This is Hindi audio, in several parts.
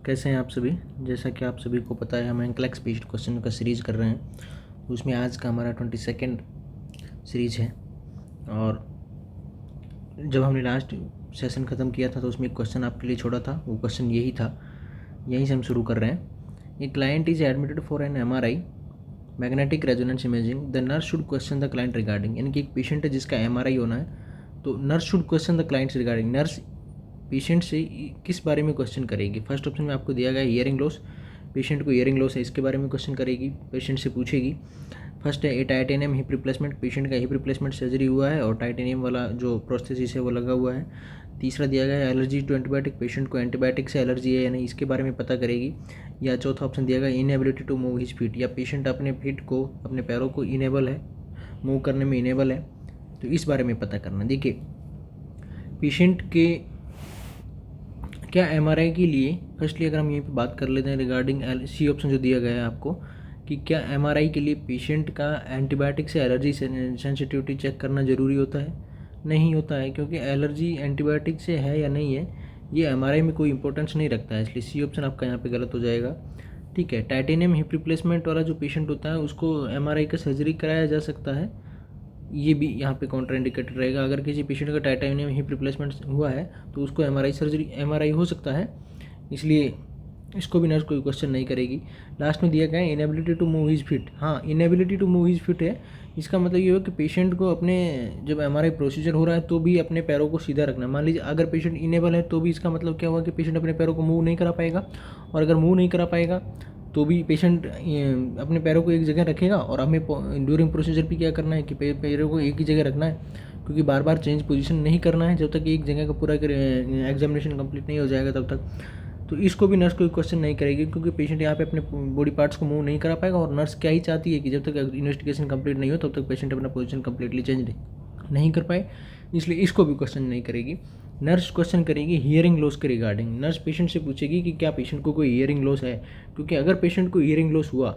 कैसे हैं आप सभी। जैसा कि आप सभी को पता है, हम एंक्लेक्स बेस्ड क्वेश्चन का सीरीज़ कर रहे हैं। तो उसमें आज का हमारा 22nd सीरीज़ है। और जब हमने लास्ट सेशन ख़त्म किया था तो उसमें एक क्वेश्चन आपके लिए छोड़ा था। वो क्वेश्चन यही था, यहीं से हम शुरू कर रहे हैं। A client is admitted for an MRI magnetic resonance imaging. The nurse should question the client regarding. यानी कि एक पेशेंट है जिसका MRI होना है, तो nurse should question the clients regarding. Nurse patient से किस बारे में क्वेश्चन करेगी। फर्स्ट ऑप्शन में आपको दिया गया है हियरिंग लॉस। पेशेंट को हियरिंग लॉस है, इसके बारे में क्वेश्चन करेगी, पेशेंट से पूछेगी। फर्स्ट है ए टाइटेनियम हिप रिप्लेसमेंट। पेशेंट का हिप रिप्लेसमेंट सर्जरी हुआ है और टाइटेनियम वाला जो प्रोस्थेसिस है वो लगा हुआ है। तीसरा दिया गया है एलर्जी टू एंटीबायोटिक। पेशेंट को एंटीबायोटिक से एलर्जी है या नहीं, इसके बारे में पता करेगी। या चौथा ऑप्शन दिया गया inability to move his feet. या पेशेंट अपने फीट को, अपने पैरों को इनेबल है, मूव करने में इनेबल है, तो इस बारे में पता करना। देखिए, पेशेंट के क्या MRI के लिए फर्स्टली अगर हम यहीं पे बात कर लेते हैं रिगार्डिंग सी ऑप्शन जो दिया गया है आपको, कि क्या MRI के लिए पेशेंट का एंटीबायोटिक से एलर्जी सेंसिटिविटी चेक करना ज़रूरी होता है? नहीं होता है, क्योंकि एलर्जी एंटीबायोटिक से है या नहीं है ये MRI में कोई इंपॉर्टेंस नहीं रखता है, इसलिए सी ऑप्शन आपका यहाँ पे गलत हो जाएगा। ठीक है, टाइटेनियम हिप रिप्लेसमेंट वाला जो पेशेंट होता है उसको MRI का सर्जरी कराया जा सकता है, ये भी यहाँ पे काउंटर इंडिकेटेड रहेगा। अगर किसी पेशेंट का टाइटेनियम हिप रिप्लेसमेंट हुआ है तो उसको MRI हो सकता है, इसलिए इसको भी नर्स कोई क्वेश्चन नहीं करेगी। लास्ट में दिया गया है inability to move his feet. हाँ, inability to move his feet है, इसका मतलब ये हो कि पेशेंट को अपने जब MRI प्रोसीजर हो रहा है तो भी अपने पैरों को सीधा रखना है। मान लीजिए अगर पेशेंट इनेबल है तो भी इसका मतलब क्या हुआ कि पेशेंट अपने पैरों को मूव नहीं करा पाएगा, और अगर मूव नहीं करा पाएगा तो भी पेशेंट अपने पैरों को एक जगह रखेगा। और हमें ड्यूरिंग प्रोसीजर भी क्या करना है कि पैरों को एक ही जगह रखना है, क्योंकि बार बार चेंज पोजीशन नहीं करना है जब तक एक जगह का पूरा एग्जामिनेशन कंप्लीट नहीं हो जाएगा तब तक। तो इसको भी नर्स कोई क्वेश्चन नहीं करेगी, क्योंकि पेशेंट यहाँ पे अपने बॉडी पार्ट्स को मूव नहीं करा पाएगा। और नर्स क्या ही चाहती है कि जब तक इन्वेस्टिगेशन कंप्लीट नहीं हो तब तक पेशेंट अपना पोजीशन कंप्लीटली चेंज नहीं कर पाए, इसलिए इसको भी क्वेश्चन नहीं करेगी। नर्स क्वेश्चन करेगी हियरिंग लॉस के रिगार्डिंग। नर्स पेशेंट से पूछेगी कि क्या पेशेंट को कोई हियरिंग लॉस है, क्योंकि अगर पेशेंट को हियरिंग लॉस हुआ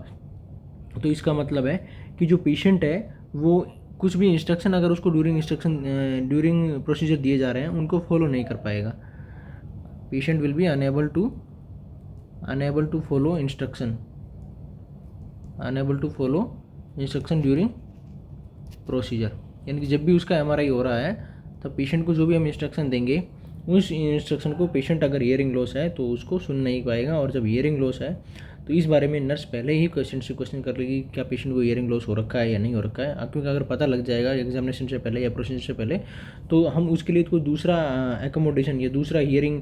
तो इसका मतलब है कि जो पेशेंट है वो कुछ भी इंस्ट्रक्शन अगर उसको ड्यूरिंग प्रोसीजर दिए जा रहे हैं उनको फॉलो नहीं कर पाएगा। Patient will be unable to follow instruction during procedure. यानी कि जब भी उसका MRI हो रहा है तब पेशेंट को जो भी हम इंस्ट्रक्शन देंगे उस इंस्ट्रक्शन को पेशेंट अगर हियरिंग लॉस है तो उसको सुन नहीं पाएगा। और जब हियरिंग लॉस है तो इस बारे में नर्स पहले ही क्वेश्चन कर लेगी क्या पेशेंट को हियरिंग लॉस हो रखा है या नहीं हो रखा है। क्योंकि अगर पता लग जाएगा एग्जामिनेशन से पहले या प्रोसीजर से पहले तो हम उसके लिए कोई दूसरा एकोमोडेशन या दूसरा हियरिंग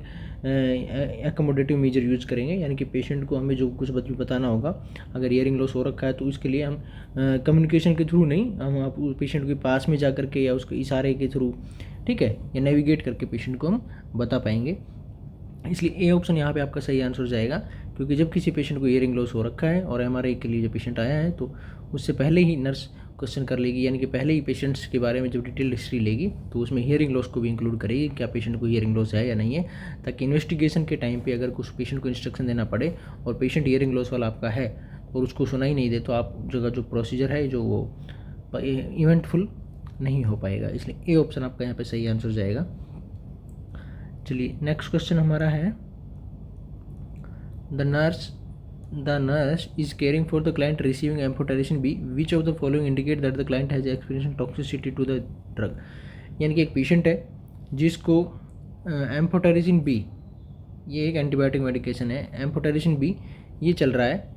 एकोमोडेटिव मेजर यूज करेंगे। यानी कि पेशेंट को हमें जो कुछ बताना होगा, अगर हियरिंग लॉस हो रखा है तो उसके लिए हम कम्युनिकेशन के थ्रू नहीं, हम आप पेशेंट के पास में जा करके या उसके इशारे के थ्रू, ठीक है, या नेविगेट करके पेशेंट को हम बता पाएंगे। इसलिए ए ऑप्शन यहाँ पे आपका सही आंसर जाएगा, क्योंकि जब किसी पेशेंट को हियरिंग लॉस हो रखा है और MRI के लिए जो पेशेंट आया है तो उससे पहले ही नर्स क्वेश्चन कर लेगी। यानी कि पहले ही पेशेंट्स के बारे में जब डिटेल हिस्ट्री लेगी तो उसमें हियरिंग लॉस को भी इंक्लूड करेगी, क्या पेशेंट को हियरिंग लॉस है या नहीं है, ताकि इन्वेस्टिगेशन के टाइम पे अगर कुछ पेशेंट को इंस्ट्रक्शन देना पड़े और पेशेंट हियरिंग लॉस वाला आपका है और उसको सुना ही नहीं दे तो आप जगह जो प्रोसीजर है जो वो इवेंटफुल नहीं हो पाएगा। इसलिए ए ऑप्शन आपका यहाँ पे सही आंसर जाएगा। चलिए नेक्स्ट क्वेश्चन हमारा है, the nurse is caring for the client receiving amphotericin B, which of the following indicate that the client has experience toxicity to the drug. यानी कि एक पेशेंट है जिसको एम्फोटेरिसिन बी, ये एक एंटीबायोटिक मेडिकेशन है, एम्फोटेरिसिन बी ये चल रहा है।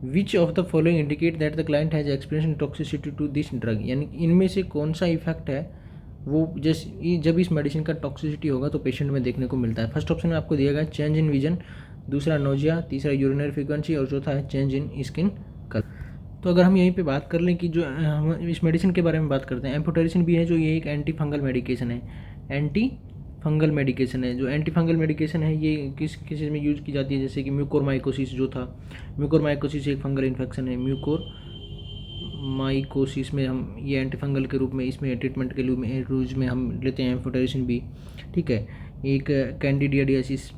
Which of the following indicate that the client has experience toxicity to this drug. यानी इनमें से कौन सा इफेक्ट है वो जब इस मेडिसिन का टॉक्सिसिटी होगा तो पेशेंट में देखने को मिलता है। फर्स्ट ऑप्शन में आपको दिया गया चेंज इन विजन, दूसरा नोजिया, तीसरा यूरिनरी फ्रीक्वेंसी और चौथा है चेंज इन स्किन कलर। तो अगर हम यहीं पे बात कर लें कि जो हम इस मेडिसिन के बारे में बात करते हैं, एम्फोटेरिसिन भी है जो ये एक एंटी फंगल मेडिकेशन है। जो एंटी फंगल मेडिकेशन है ये किस चीज़ में यूज़ की जाती है, जैसे कि म्यूकोरमाइकोसिस जो था, म्यूकोरमाइकोसिस एक फंगल इन्फेक्शन है, म्यूकोरमाइकोसिस में हम ये एंटी फंगल के रूप में इसमें ट्रीटमेंट के रूज में हम लेते हैं एम्फोटेरिसिन भी। ठीक है, एक कैंडिडियासिस,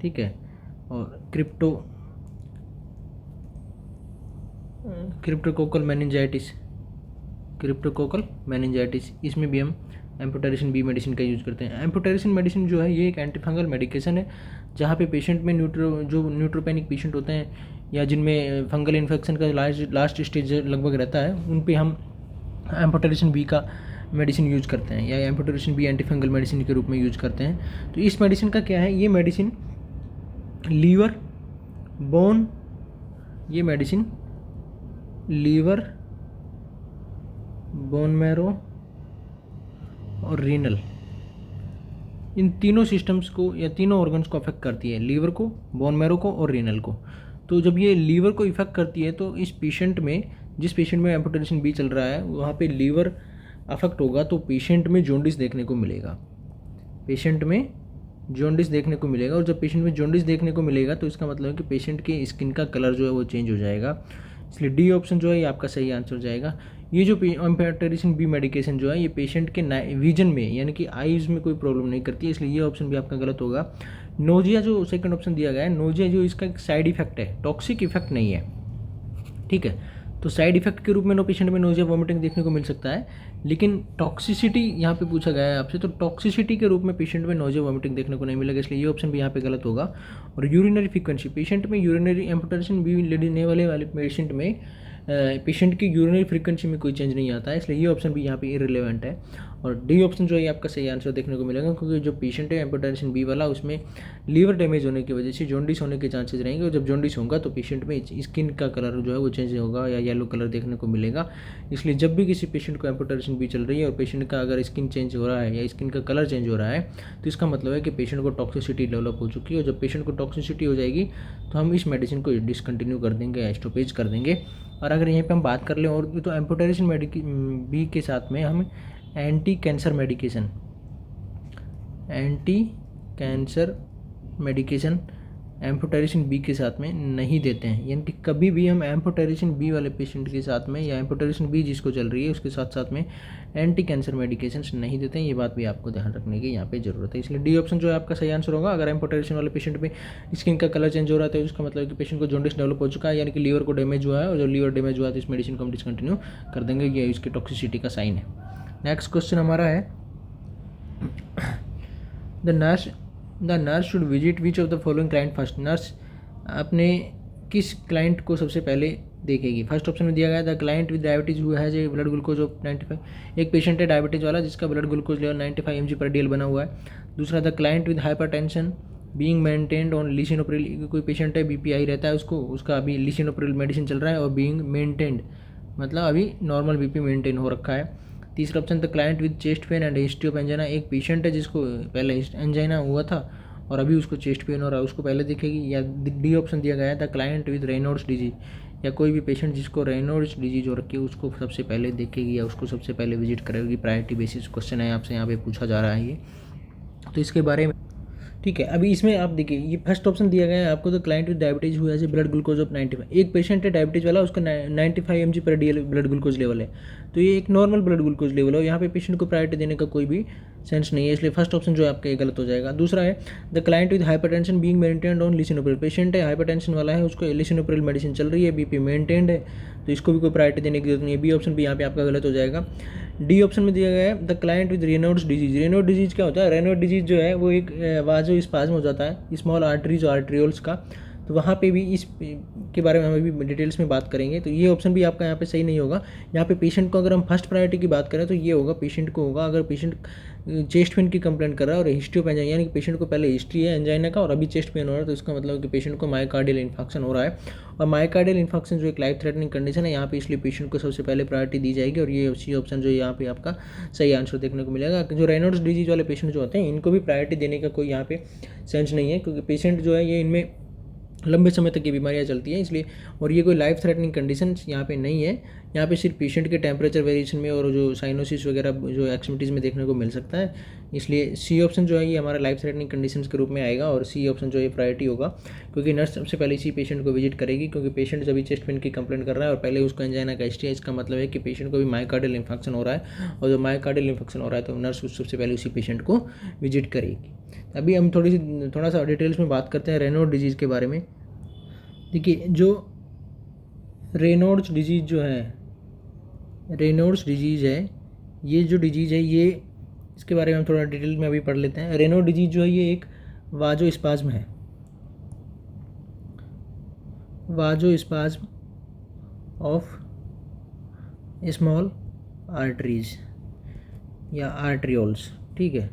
ठीक है, और क्रिप्टोकोकल मेनिंजाइटिस, इसमें भी हम एम्फोटेरिसिन बी मेडिसिन का यूज़ करते हैं। एम्फोटेरिसिन मेडिसिन जो है ये एक एंटी फंगल मेडिकेशन है, जहाँ पे पेशेंट में न्यूट्रोपेनिक पेशेंट होते हैं या जिनमें फंगल इन्फेक्शन का लास्ट स्टेज लगभग रहता है, उन पे हम एम्फोटेरिसिन बी का मेडिसिन यूज करते हैं या amphotericin B anti fungal medicine के रूप में यूज करते हैं। तो इस मेडिसिन का क्या है, ये मेडिसिन लीवर, बोन, ये मेडिसिन लीवर, बोन मैरो और रीनल, इन तीनों सिस्टम्स को या तीनों ऑर्गन्स को अफेक्ट करती है, लीवर को, बोन मैरो को और रीनल को। तो जब ये लीवर को इफेक्ट करती है तो इस पेशेंट में, जिस पेशेंट में एम्फोटेरिसिन बी चल रहा है, वहाँ पे लीवर अफेक्ट होगा तो पेशेंट में जॉन्डिस देखने को मिलेगा, पेशेंट में जॉन्डिस देखने को मिलेगा। और जब पेशेंट में जॉन्डिस देखने को मिलेगा तो इसका मतलब है कि पेशेंट के स्किन का कलर जो है वो चेंज हो जाएगा। इसलिए डी ऑप्शन जो है ये आपका सही आंसर हो जाएगा। ये जो एम्फोटेरिसिन बी मेडिकेशन जो है ये पेशेंट के विजन में यानी कि आईज में कोई प्रॉब्लम नहीं करती है, इसलिए ये ऑप्शन भी आपका गलत होगा। नोजिया जो सेकंड ऑप्शन दिया गया है, नोजिया जो इसका एक साइड इफेक्ट है, टॉक्सिक इफेक्ट नहीं है, ठीक है। तो साइड इफेक्ट के रूप में पेशेंट में नोजिया वॉमिटिंग देखने को मिल सकता है, लेकिन टॉक्सिसिटी यहाँ पे पूछा गया है आपसे, तो टॉक्सिसिटी के रूप में पेशेंट में नोजिया वॉमिटिंग देखने को नहीं मिलेगा, इसलिए ये ऑप्शन भी यहाँ पे गलत होगा। और यूरिनरी फ्रीक्वेंसी, पेशेंट में यूरिनरी एम्फोटेरिसिन बी लेने वाले पेशेंट में पेशेंट की यूरिनरी फ्रीक्वेंसी में कोई चेंज नहीं आता है, इसलिए ये ऑप्शन भी यहाँ पे इररिलेवेंट है। और डी ऑप्शन जो है आपका सही आंसर देखने को मिलेगा, क्योंकि जो पेशेंट है एम्फोटेरिसिन बी वाला, उसमें लीवर डैमेज होने की वजह से जॉन्डिस होने के चांसेस रहेंगे, और जब जॉन्डिस होगा तो पेशेंट में स्किन का कलर जो है वो चेंज होगा या येलो कलर देखने को मिलेगा। इसलिए जब भी किसी पेशेंट को एम्फोटेरिसिन बी चल रही है और पेशेंट का अगर स्किन चेंज हो रहा है या स्किन का कलर चेंज हो रहा है, तो इसका मतलब है कि पेशेंट को टॉक्सिसिटी डेवलप हो चुकी है, और जब पेशेंट को टॉक्सिसिटी हो जाएगी तो हम इस मेडिसिन को डिसकंटिन्यू कर देंगे या स्टॉपेज कर देंगे। और अगर यहीं पे हम बात कर लें और तो एम्फोटेरिसिन बी के साथ में हम anti cancer medication amphotericin B के साथ में नहीं देते हैं, यानी कि कभी भी हम एम्फोटेरिसिन बी वाले पेशेंट के साथ में या एम्फोटेरिसिन बी जिसको चल रही है उसके साथ साथ में एंटी कैंसर मेडिकेशन नहीं देते हैं। ये बात भी आपको ध्यान रखने की यहाँ पे ज़रूरत है, इसलिए डी ऑप्शन जो है आपका सही आंसर होगा। अगर एम्फोटेरिसिन वाले पेशेंट में स्किन का कलर चेंज हो रहा है तो उसका मतलब कि पेशेंट को जॉन्डिस डेवलप हो चुका है, यानी कि लीवर को डैमेज हुआ है, और जब लीवर डैमेज हुआ है तो इस मेडिसिन को हम डिसकंटिन्यू कर देंगे, ये इसकी टॉक्सिसिटी का साइन है। नेक्स्ट क्वेश्चन हमारा है, the nurse should visit which of the following client first. Nurse अपने किस क्लाइंट को सबसे पहले देखेगी। फर्स्ट ऑप्शन में दिया गया द क्लाइंट विद डायबिटीज हुआ है जो ब्लड ग्लूकोज ऑफ 95, एक पेशेंट है डायबिटीज वाला जिसका ब्लड ग्लूकोज लेवल 95 mg/dl बना हुआ है। दूसरा the client with hypertension being maintained on lisinopril, कोई पेशेंट है बीपी हाई रहता है उसका अभी लिसिनोप्रिल मेडिसिन चल रहा है और बीइंग मेंटेन्ड मतलब अभी नॉर्मल बीपी मेंटेन हो रखा है। तीसरा option the client with chest pain and history of angina, एक पेशेंट है जिसको पहले एंजाइना हुआ था और अभी उसको चेस्ट पेन हो रहा है, उसको पहले देखेगी। या डी ऑप्शन दिया गया है the client with Raynaud's disease, या कोई भी पेशेंट जिसको रेनॉल्ड्स डिजीज हो रखी है उसको सबसे पहले देखेगी या उसको सबसे पहले विजिट करेगी। प्रायोरिटी बेसिस क्वेश्चन है आपसे यहाँ पे पूछा जा रहा है ये, तो इसके बारे में ठीक है। अभी इसमें आप देखिए ये फर्स्ट ऑप्शन दिया गया है आपको, तो क्लाइंट विद डायबिटीज हुआ है ब्लड ग्लूकोज ऑफ 95, एक पेशेंट है डायबिटीज वाला उसका 95 mg/dl ब्लड ग्लूकोज लेवल है, तो ये एक नॉर्मल ब्लड ग्लूकोज लेवल है, यहाँ पे पेशेंट को प्रायोरिटी देने का कोई भी सेंस नहीं है, इसलिए फर्स्ट ऑप्शन जो है आपका ये गलत हो जाएगा। दूसरा है the client with hypertension being maintained on lisinopril, patient है हाइपरटेंशन वाला है उसको लिसिनोप्रिल मेडिसिन चल रही है, बीपी मेंटेन्ड है, तो इसको भी कोई प्रायोरिटी देने की जरूरत नहीं है। बी ऑप्शन भी यहाँ पे आपका गलत हो जाएगा। डी ऑप्शन में दिया गया है the client with Raynaud's disease, Raynaud disease क्या होता है, रेनॉल्ड डिजीज जो है वो एक वाजो स्पाज्म हो जाता है स्मॉल आर्टरीज और आर्ट्रियोल्स का, तो वहाँ पे भी इस के बारे में हम अभी डिटेल्स में बात करेंगे, तो ये ऑप्शन भी आपका यहाँ पे सही नहीं होगा। यहाँ पे पेशेंट को अगर हम फर्स्ट प्रायोरिटी की बात करें तो ये होगा, पेशेंट को होगा अगर पेशेंट चेस्ट पेन की कंप्लेंट कर रहा है और हिस्ट्री ऑफ एंजाइना, यानी कि पेशेंट को पहले हिस्ट्री है एंजाइना का और अभी चेस्ट पेन हो रहा है, तो इसका मतलब है कि पेशेंट को मायोकार्डियल इन्फेक्शन हो रहा है, और मायोकार्डियल इन्फेक्शन जो एक लाइफ थ्रेटनिंग कंडीशन है यहाँ पे, इसलिए पेशेंट को सबसे पहले प्रायोरिटी दी जाएगी, और ये सी ऑप्शन जो यहाँ पे आपका सही आंसर देखने को मिलेगा। जो रेनॉल्ड्स डिजीज वाले पेशेंट जो होते हैं इनको भी प्रायोरिटी देने का कोई यहाँ पे सेंस नहीं है, क्योंकि पेशेंट जो है ये इनमें लंबे समय तक ये बीमारियाँ चलती हैं, इसलिए और ये कोई लाइफ थ्रेटनिंग कंडीशन यहाँ पे नहीं है। यहाँ पे सिर्फ पेशेंट के टेम्परेचर वेरिएशन में और जो साइनोसिस वगैरह जो एक्सट्रीमिटीज़ में देखने को मिल सकता है, इसलिए सी ऑप्शन जो है ये हमारा लाइफ थ्रेटनिंग कंडीशंस के रूप में आएगा, और सी ऑप्शन जो है प्रायोरिटी होगा, क्योंकि नर्स सबसे पहले इसी पेशेंट को विजिट करेगी, क्योंकि पेशेंट जब भी चेस्ट पेन की कंप्लेंट कर रहा है और पहले उसको एंजाइना का हिस्ट्री है, इसका मतलब है कि पेशेंट को भी मायोकार्डियल इन्फेक्शन हो रहा है, और जब मायोकार्डियल इन्फेक्शन हो रहा है तो नर्स सबसे पहले उसी पेशेंट को विजिट करेगी। अभी हम थोड़ा सा डिटेल्स में बात करते हैं रेनॉल्ड डिजीज़ के बारे में। देखिए जो रेनॉल्ड्स डिजीज़ जो है, रेनॉल्ड्स डिजीज़ है, ये जो डिजीज़ है ये इसके बारे में हम थोड़ा डिटेल में अभी पढ़ लेते हैं। रेनो डिजीज जो है ये एक वाजोस्पाज्म है, वाजोस्पाज्म ऑफ स्मॉल आर्टरीज या आर्ट्रियोल्स, ठीक है।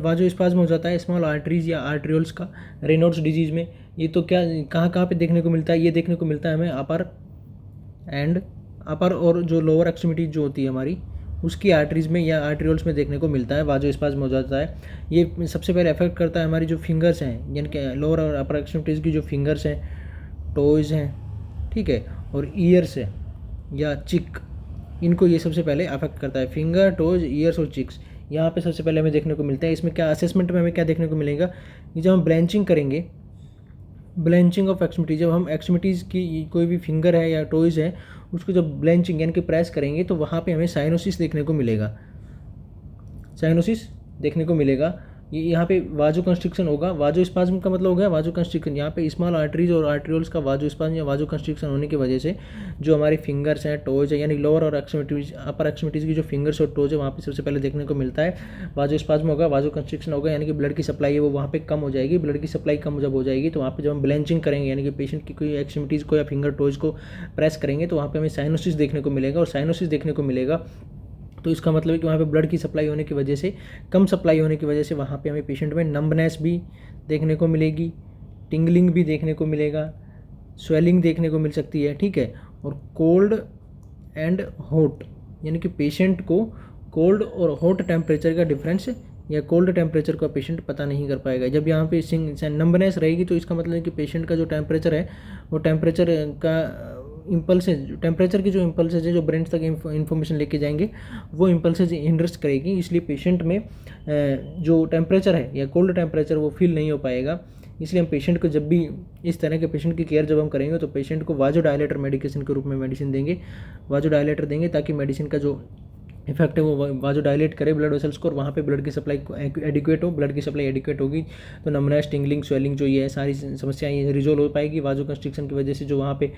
वाजोस्पाज्म हो जाता है स्मॉल आर्टरीज या आर्ट्रियोल्स का रेनॉल्ड्स डिजीज में। ये तो क्या कहाँ पे देखने को मिलता है, ये देखने को मिलता है हमें अपर और जो लोअर एक्सट्रीमिटीज जो होती है हमारी उसकी आर्टरीज में या आर्ट्रियोल्स में देखने को मिलता है, वाजोस्पाज्म हो जाता है। ये सबसे पहले अफेक्ट करता है हमारी जो फिंगर्स हैं, यानी कि लोअर और अपर एक्सट्रीमिटीज की जो फिंगर्स हैं, टोज़ हैं, ठीक है, और ईयर्स है या चिक, इनको ये सबसे पहले अफेक्ट करता है। फिंगर, टोज, ईयर्स और चिक्स यहाँ पे सबसे पहले हमें देखने को मिलता है। इसमें क्या असेसमेंट में हमें क्या देखने को मिलेगा, कि जब हम ब्लैंचिंग करेंगे, ब्लैंचिंग ऑफ एक्सट्रीमिटीज, जब हम एक्सट्रीमिटीज़ की कोई भी फिंगर है या टोइज है उसको जब ब्लैंचिंग यानी कि प्रेस करेंगे तो वहाँ पे हमें साइनोसिस देखने को मिलेगा, साइनोसिस देखने को मिलेगा। ये यहाँ पे वाजो कंस्ट्रिक्शन होगा। वाजोस्पाज्म का मतलब हो गया वाजो कंस्ट्रिक्शन। यहाँ पे स्मॉल आर्टरीज और आर्ट्रियोल्स का वाजोस्पाज्म या वाजो कंस्ट्रिक्शन होने की वजह से जो हमारे फिंगर्स हैं, टोज है, यानी लोअर और एक्सट्रीमिटीज, अपर एक्सट्रीमिटीज की जो फिंगर्स और टोज है वहाँ पे सबसे पहले देखने को मिलता है वाजोस्पाज्म होगा, वाजो कंस्ट्रिक्शन होगा, यानी कि ब्लड की सप्लाई है वो वहाँ पे कम हो जाएगी। ब्लड की सप्लाई कम जब हो जाएगी तो वहाँ पे जब हम ब्लैंचिंग करेंगे यानी कि पेशेंट की कोई एक्सट्रीमिटीज़ को या फिंगर टोज को प्रेस करेंगे तो वहाँ पे हमें साइनोसिस देखने को मिलेगा। और साइनोसिस देखने को मिलेगा तो इसका मतलब है कि वहाँ पे ब्लड की सप्लाई होने की वजह से, कम सप्लाई होने की वजह से वहाँ पे हमें पेशेंट में नंबनेस भी देखने को मिलेगी, टिंगलिंग भी देखने को मिलेगा, स्वेलिंग देखने को मिल सकती है, ठीक है। और कोल्ड एंड हॉट, यानी कि पेशेंट को कोल्ड और हॉट टेम्परेचर का डिफरेंस या कोल्ड टेम्परेचर का पेशेंट पता नहीं कर पाएगा। जब यहाँ पे नंबनेस रहेगी तो इसका मतलब है कि पेशेंट का जो टेम्परेचर है वो टेम्परेचर का इम्पल्सेज, टेम्परेचर की जो इम्पल्सेज है जो ब्रेन तक इन्फॉर्मेशन लेके जाएंगे वो इम्पल्सेज हिंड्रस करेगी, इसलिए पेशेंट में जो टेम्परेचर है या कोल्ड टेम्परेचर वो फील नहीं हो पाएगा। इसलिए हम पेशेंट को जब भी इस तरह के पेशेंट की केयर जब हम करेंगे तो पेशेंट को वाजोडायलेटर मेडिकेशन के रूप में मेडिसिन देंगे, वाजोडायलेटर देंगे ताकि मेडिसिन का जो इफेक्ट है वो वाजोडायलेट करे ब्लड वेसल्स को और वहाँ पे ब्लड की सप्लाई एडिक्वेट हो। ब्लड की सप्लाई एडिक्वेट होगी तो नंबनेस, टिंगलिंग, स्वेलिंग जो ये है सारी समस्याएं रिजोल्व हो पाएगी। वाजो कंस्ट्रिक्शन की वजह से जो वहाँ पे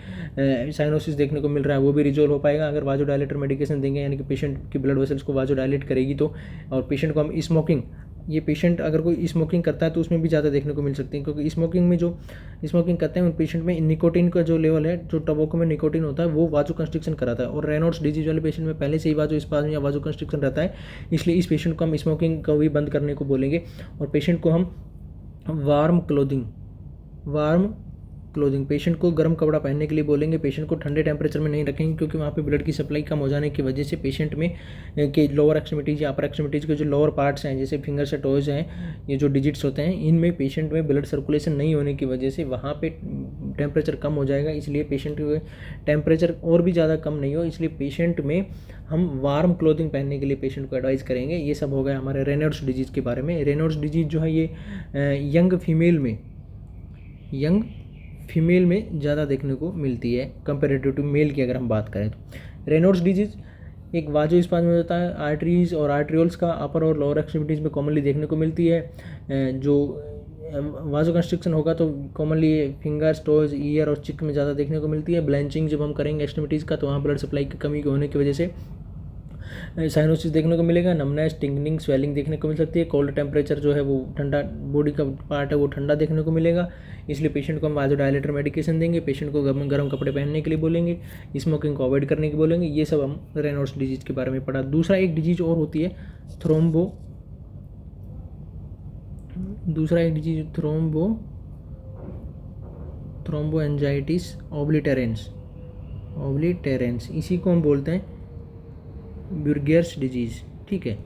साइनोसिस देखने को मिल रहा है वो भी रिजोल्व हो पाएगा अगर वाजोडायलेटर मेडिकेशन देंगे, यानी कि पेशेंट की ब्लड वेसल्स को वाजोडायलेट करेगी तो। और पेशेंट को हम स्मोकिंग, ये पेशेंट अगर कोई स्मोकिंग करता है तो उसमें भी ज़्यादा देखने को मिल सकती है, क्योंकि स्मोकिंग में जो स्मोकिंग करते हैं उन पेशेंट में निकोटीन का जो लेवल है, जो टबैको में निकोटीन होता है वो वाजो कंस्ट्रिक्शन कराता है। और रेनॉल्ड्स डिजीज वाले पेशेंट में पहले से ही वाजोस्पाज्म या वाजो कंस्ट्रिक्शन रहता है, इसलिए इस पेशेंट को हम स्मोकिंग को भी बंद करने को बोलेंगे। और पेशेंट को हम वार्म क्लोथिंग, पेशेंट को गर्म कपड़ा पहनने के लिए बोलेंगे। पेशेंट को ठंडे टेम्परेचर में नहीं रखेंगे क्योंकि वहाँ पे ब्लड की सप्लाई कम हो जाने की वजह से पेशेंट में के लोअर एक्सट्रीमिटीज या अपर एक्सट्रीमिटीज के जो लोअर पार्ट्स हैं जैसे फिंगर से टोज हैं, ये जो डिजिट्स होते हैं, इनमें पेशेंट में ब्लड सर्कुलेशन नहीं होने की वजह से वहाँ पे टेम्परेचर कम हो जाएगा। इसलिए पेशेंट टेम्परेचर और भी ज़्यादा कम नहीं हो, इसलिए पेशेंट में हम वार्म क्लोथिंग पहनने के लिए पेशेंट को एडवाइस करेंगे। ये सब हो गया हमारे रेनॉल्ड्स डिजीज़ के बारे में। रेनॉल्ड्स डिजीज़ जो है ये यंग फीमेल में ज़्यादा देखने को मिलती है कंपेरेटिव टू मेल की अगर हम बात करें तो। रेनॉल्ड्स डिजीज़ एक वाजोस्पाज्म में होता है, आर्टरीज और आर्ट्रियोल्स का अपर और लोअर एक्सट्रीमिटीज़ में कॉमनली देखने को मिलती है। जो वाजो कंस्ट्रिक्शन होगा तो कॉमनली फिंगर्स, टोज, ईयर और चिक में ज़्यादा देखने को मिलती है। ब्लैंचिंग जब हम करेंगे एक्सट्रीमिटीज़ का तो वहाँ ब्लड सप्लाई की कमी होने की वजह से साइनोसिस देखने को मिलेगा। नमनेस, टिंगलिंग, स्वेलिंग देखने को मिल सकती है। कोल्ड टेम्परेचर जो है वो ठंडा, बॉडी का पार्ट है वो ठंडा देखने को मिलेगा, इसलिए पेशेंट को हम वाजोडायलेटर मेडिकेशन देंगे। पेशेंट को गर्म कपड़े पहनने के लिए बोलेंगे, स्मोकिंग को अवॉइड करने के बोलेंगे। ये सब हम रेनॉल्ड्स डिजीज़ के बारे में पढ़ा। दूसरा एक डिजीज और होती है थ्रोम्बोएंजाइटिस ऑब्लिटेरेंस, इसी को हम बोलते हैं ब्यूर्गेर्स डिजीज़, ठीक है।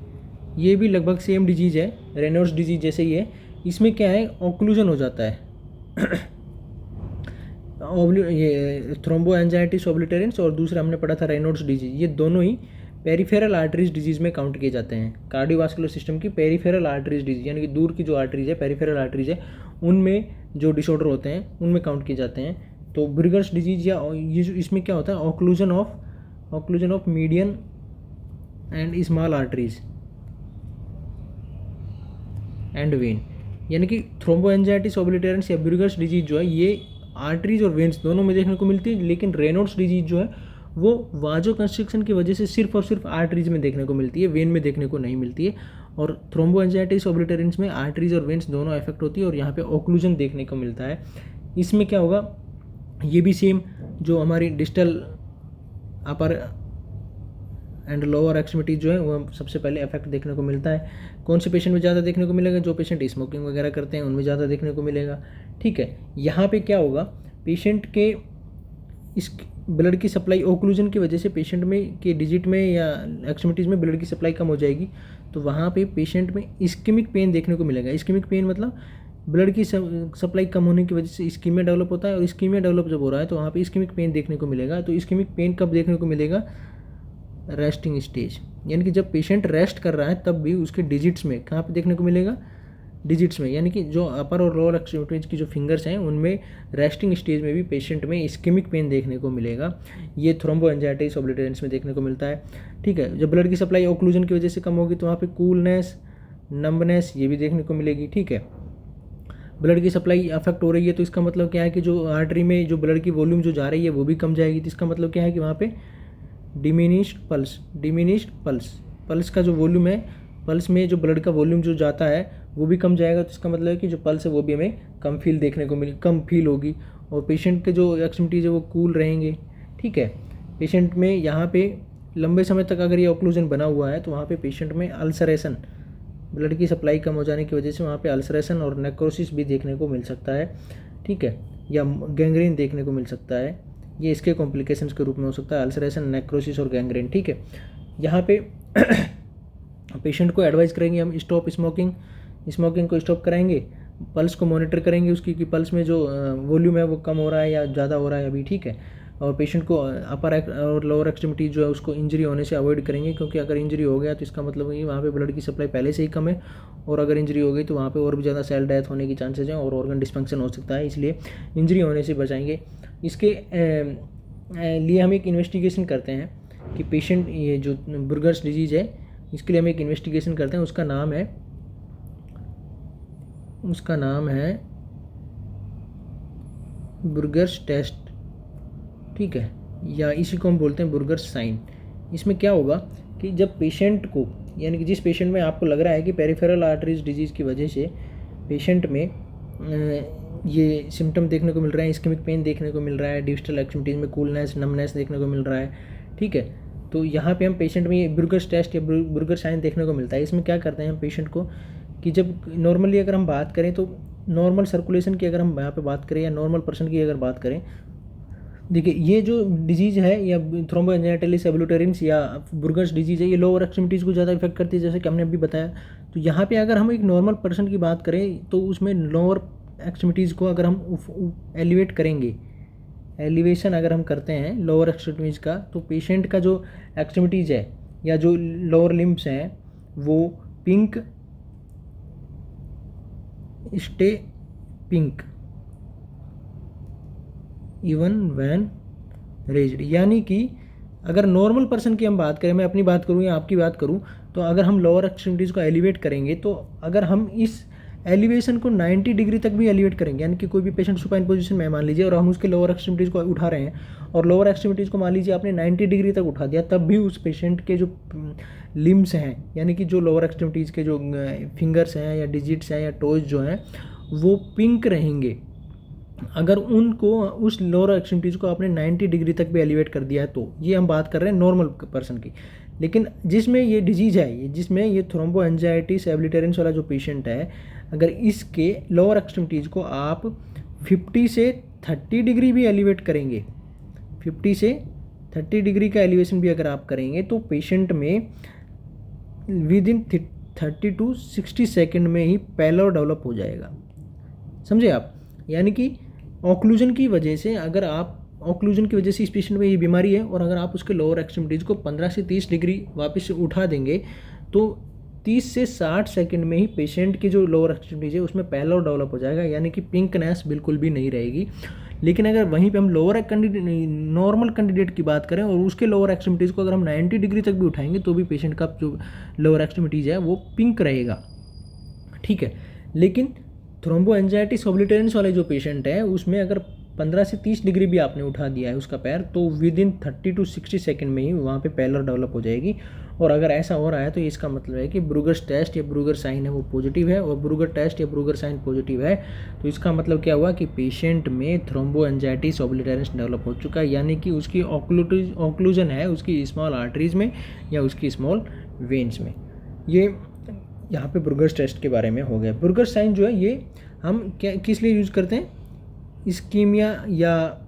ये भी लगभग सेम डिजीज़ है, रेनॉल्ड्स डिजीज़ जैसे ही है। इसमें क्या है, ऑक्लूजन हो जाता है ये थ्रोम्बोएंजाइटिस ऑब्लिटेरेंस और दूसरा हमने पढ़ा था रेनॉल्ड्स डिजीज़, ये दोनों ही पेरिफेरल आर्टरीज डिजीज़ में काउंट किए जाते हैं। कार्डियोवास्कुलर सिस्टम की पेरिफेरल आर्टरीज डिजीज़ यानी कि दूर की जो आर्टरीज है, पेरिफेरल आर्टरीज है, उनमें जो डिसऑर्डर होते हैं उनमें काउंट किए जाते हैं। तो ब्यूर्गेर्स डिजीज़ या ये जो इसमें क्या होता है, occlusion of median and small arteries and when, यानी कि थ्रोम्बोएंजाइटिस ऑब्लिटेरेंस या ब्यूर्गेर्स डिजीज जो है ये आर्टरीज और वेन्स दोनों में देखने को मिलती है, लेकिन रेनॉल्ड्स डिजीज जो है वो वाजोकंस्ट्रिक्शन की वजह से सिर्फ और सिर्फ आर्टरीज में देखने को मिलती है, वेन में देखने को नहीं मिलती है। और थ्रोम्बोएंजाइटिस ऑब्लिटरेंस में आर्टरीज और वेन्स दोनों इफेक्ट होती है और यहाँ पे ओक्लूजन देखने को मिलता है। इसमें क्या होगा, ये भी सेम जो हमारी distal upper and lower extremities जो है वो सबसे पहले इफेक्ट देखने को मिलता है। कौन से पेशेंट में ज़्यादा देखने को मिलेगा, जो पेशेंट स्मोकिंग वगैरह करते हैं उनमें ज़्यादा देखने को मिलेगा। ठीक है, यहाँ पे क्या होगा, पेशेंट के इस ब्लड की सप्लाई ओक्लूजन की वजह से पेशेंट में के डिजिट में या एक्सट्रीमिटीज में ब्लड की सप्लाई कम हो जाएगी, तो वहाँ पे पेशेंट में इस्केमिक पेन देखने को मिलेगा। इस्केमिक पेन मतलब ब्लड की सप्लाई कम होने की वजह से इस्कीमिया डेवलप होता है, और इस्कीमिया डेवलप जब हो रहा है तो वहाँ पे इस्केमिक पेन देखने को मिलेगा। तो इस्केमिक पेन कब देखने को मिलेगा, रेस्टिंग स्टेज, यानी कि जब पेशेंट रेस्ट कर रहा है तब भी उसके डिजिट्स में, कहाँ पे देखने को मिलेगा, डिजिट्स में, यानी कि जो अपर और लोअर एक्सट्रीमिटीज की जो फिंगर्स हैं उनमें रेस्टिंग स्टेज में भी पेशेंट में इस्केमिक पेन देखने को मिलेगा। ये थ्रोम्बोएंजाइटिस ऑब्लिटरेंस में देखने को मिलता है। ठीक है, जब ब्लड की सप्लाई ओक्लूजन की वजह से कम होगी तो वहाँ पे कूलनेस, नंबनेस ये भी देखने को मिलेगी। ठीक है, ब्लड की सप्लाई अफेक्ट हो रही है तो इसका मतलब क्या है कि जो आर्टरी में जो ब्लड की वॉल्यूम जो जा रही है वो भी कम जाएगी। तो इसका मतलब क्या है कि वहाँ पे डिमिनिश्ड पल्स, पल्स का जो वॉल्यूम है, पल्स में जो ब्लड का वॉल्यूम जो जाता है वो भी कम जाएगा। तो इसका मतलब है कि जो पल्स है वो भी हमें कम फील होगी, और पेशेंट के जो एक्सट्रीमिटीज है वो कूल रहेंगे। ठीक है, पेशेंट में यहाँ पे लंबे समय तक अगर ये ऑक्लूजन बना हुआ है तो वहाँ पे पेशेंट में अल्सरेशन, ब्लड की सप्लाई कम हो जाने की वजह से वहाँ पे अल्सरेशन और नेक्रोसिस भी देखने को मिल सकता है। ठीक है, या गैंग्रीन देखने को मिल सकता है। ये इसके कॉम्प्लिकेशंस के रूप में हो सकता है, अल्सरेशन, नेक्रोसिस और गैंग्रीन। ठीक है, यहाँ पे पेशेंट को एडवाइस करेंगे हम स्टॉप स्मोकिंग को स्टॉप कराएंगे, पल्स को मॉनिटर करेंगे उसकी कि पल्स में जो वॉल्यूम है वो कम हो रहा है या ज़्यादा हो रहा है अभी। ठीक है, और पेशेंट को अपर और लोअर एक्सट्रीमिटी जो है उसको इंजरी होने से अवॉइड करेंगे, क्योंकि अगर इंजरी हो गया तो इसका मतलब है वहाँ पे ब्लड की सप्लाई पहले से ही कम है, और अगर इंजरी हो गई तो वहाँ पे और भी ज़्यादा सेल डेथ होने की चांसेस हैं और ऑर्गन डिस्फंक्शन हो सकता है, इसलिए इंजरी होने से बचाएंगे। इसके लिए हम एक इन्वेस्टिगेशन करते हैं कि पेशेंट ये जो बुर्गर्स डिजीज़ है इसके लिए हम एक इन्वेस्टिगेशन करते हैं। उसका नाम है बुर्गर्स टेस्ट। ठीक है, या इसी को हम बोलते हैं बुर्गर्स साइन। इसमें क्या होगा कि जब पेशेंट को, यानी कि जिस पेशेंट में आपको लग रहा है कि पेरिफेरल आर्टरीज डिजीज़ की वजह से पेशेंट में ये सिम्टम देखने को मिल रहा है, इस्केमिक पेन देखने को मिल रहा है, डिस्टल एक्सट्रीमिटीज में कूलनेस, नमनेस देखने को मिल रहा है। ठीक है, तो यहाँ पे हम पेशेंट में ये बुर्गर्स टेस्ट या बुर्गर साइन देखने को मिलता है। इसमें क्या करते हैं हम पेशेंट को कि जब नॉर्मली अगर हम बात करें तो नॉर्मल सर्कुलेशन की अगर हम यहाँ पे बात करें या नॉर्मल पर्सन की अगर बात करें, देखिए ये जो डिजीज़ है या थ्रोम्बोएंजाइटिस ऑब्लिटरेंस या बुर्गर्स डिजीज़ है ये लोअर एक्सट्रीमिटीज़ को ज़्यादा इफेक्ट करती है, जैसे कि हमने अभी बताया। तो यहाँ पे अगर हम एक नॉर्मल पर्सन की बात करें तो उसमें लोअर एक्सट्रीमिटीज़ को अगर हम एलिवेट करेंगे, एलिवेशन अगर हम करते हैं लोअर एक्सट्रीमिटीज़ का, तो पेशेंट का जो एक्सट्रीमिटीज़ है या जो लोअर लिम्ब्स हैं वो stay pink even when raised, यानी कि अगर नॉर्मल पर्सन की हम बात करें, मैं अपनी बात करूँ या आपकी बात करूँ, तो अगर हम लोअर एक्सट्रीमिटीज़ को एलिवेट करेंगे तो अगर हम इस एलिवेशन को 90 डिग्री तक भी एलिवेट करेंगे, यानी कि कोई भी पेशेंट सुपाइन पोजीशन में मान लीजिए और हम उसके लोअर एक्सट्रीमिटीज़ को उठा रहे हैं और लोअर एक्सट्रीमिटीज़ को मान लीजिए आपने 90 डिग्री तक उठा दिया, तब भी उस पेशेंट के जो लिम्स हैं, यानी कि जो लोअर एक्सट्रीमिटीज़ के जो फिंगर्स हैं या डिजिट्स हैं या टोज जो हैं वो पिंक रहेंगे। अगर उनको उस लोअर एक्सट्रीमिटीज़ को आपने 90 डिग्री तक भी एलिवेट कर दिया है तो ये हम बात कर रहे हैं नॉर्मल पर्सन की। लेकिन जिसमें ये डिजीज़ है, जिसमें ये थ्रोम्बोएंजाइटिस ऑब्लिटरेंस वाला जो पेशेंट है, अगर इसके लोअर एक्सट्रीमिटीज़ को आप 50 से 30 डिग्री भी एलिवेट करेंगे, 50 से 30 डिग्री का एलिवेशन भी अगर आप करेंगे तो पेशेंट में विद इन 30 to 60 सेकेंड में ही पैलोर डेवलप हो जाएगा। समझे आप, यानी कि ऑक्लूजन की वजह से, अगर आप ऑक्लूजन की वजह से इस पेशेंट में ये बीमारी है और अगर आप उसके लोअर एक्सट्रीमिटीज़ को 15 से 30 डिग्री वापस से उठा देंगे तो 30 से 60 सेकंड में ही पेशेंट की जो लोअर एक्सट्रीमिटीज़ है उसमें पैलोर डेवलप हो जाएगा, यानी कि पिंकनेस बिल्कुल भी नहीं रहेगी। लेकिन अगर वहीं पे हम नॉर्मल कैंडिडेट की बात करें और उसके लोअर एक्सट्रीमिटीज़ को अगर हम 90 डिग्री तक भी उठाएंगे तो भी पेशेंट का जो लोअर एक्सट्रीमिटीज़ है वो पिंक रहेगा। ठीक है, लेकिन थ्रोम्बोएंजाइटिस ऑब्लिटरेंस वाले जो पेशेंट है उसमें अगर 15 से 30 डिग्री भी आपने उठा दिया है उसका पैर, तो विद इन 30 to 60 सेकेंड में ही वहाँ पे पैलर डेवलप हो जाएगी। और अगर ऐसा हो रहा है तो इसका मतलब है कि ब्रूगर्स टेस्ट या ब्रूगर साइन है वो पॉजिटिव है, और ब्रूगर टेस्ट या ब्रूगर साइन पॉजिटिव है तो इसका मतलब क्या हुआ कि पेशेंट में थ्रोम्बोएंजाइटिस ऑब्लिटेरेंस डेवलप हो चुका है, यानी कि उसकी ऑक्लूजन है उसकी स्मॉल आर्टरीज में या उसकी स्मॉल वेन्स में। ये यहाँ पे ब्रूगर्स टेस्ट के बारे में हो गया। ब्रूगर्स साइन जो है ये हम किस लिए यूज़ करते हैं, इस्कीमिया या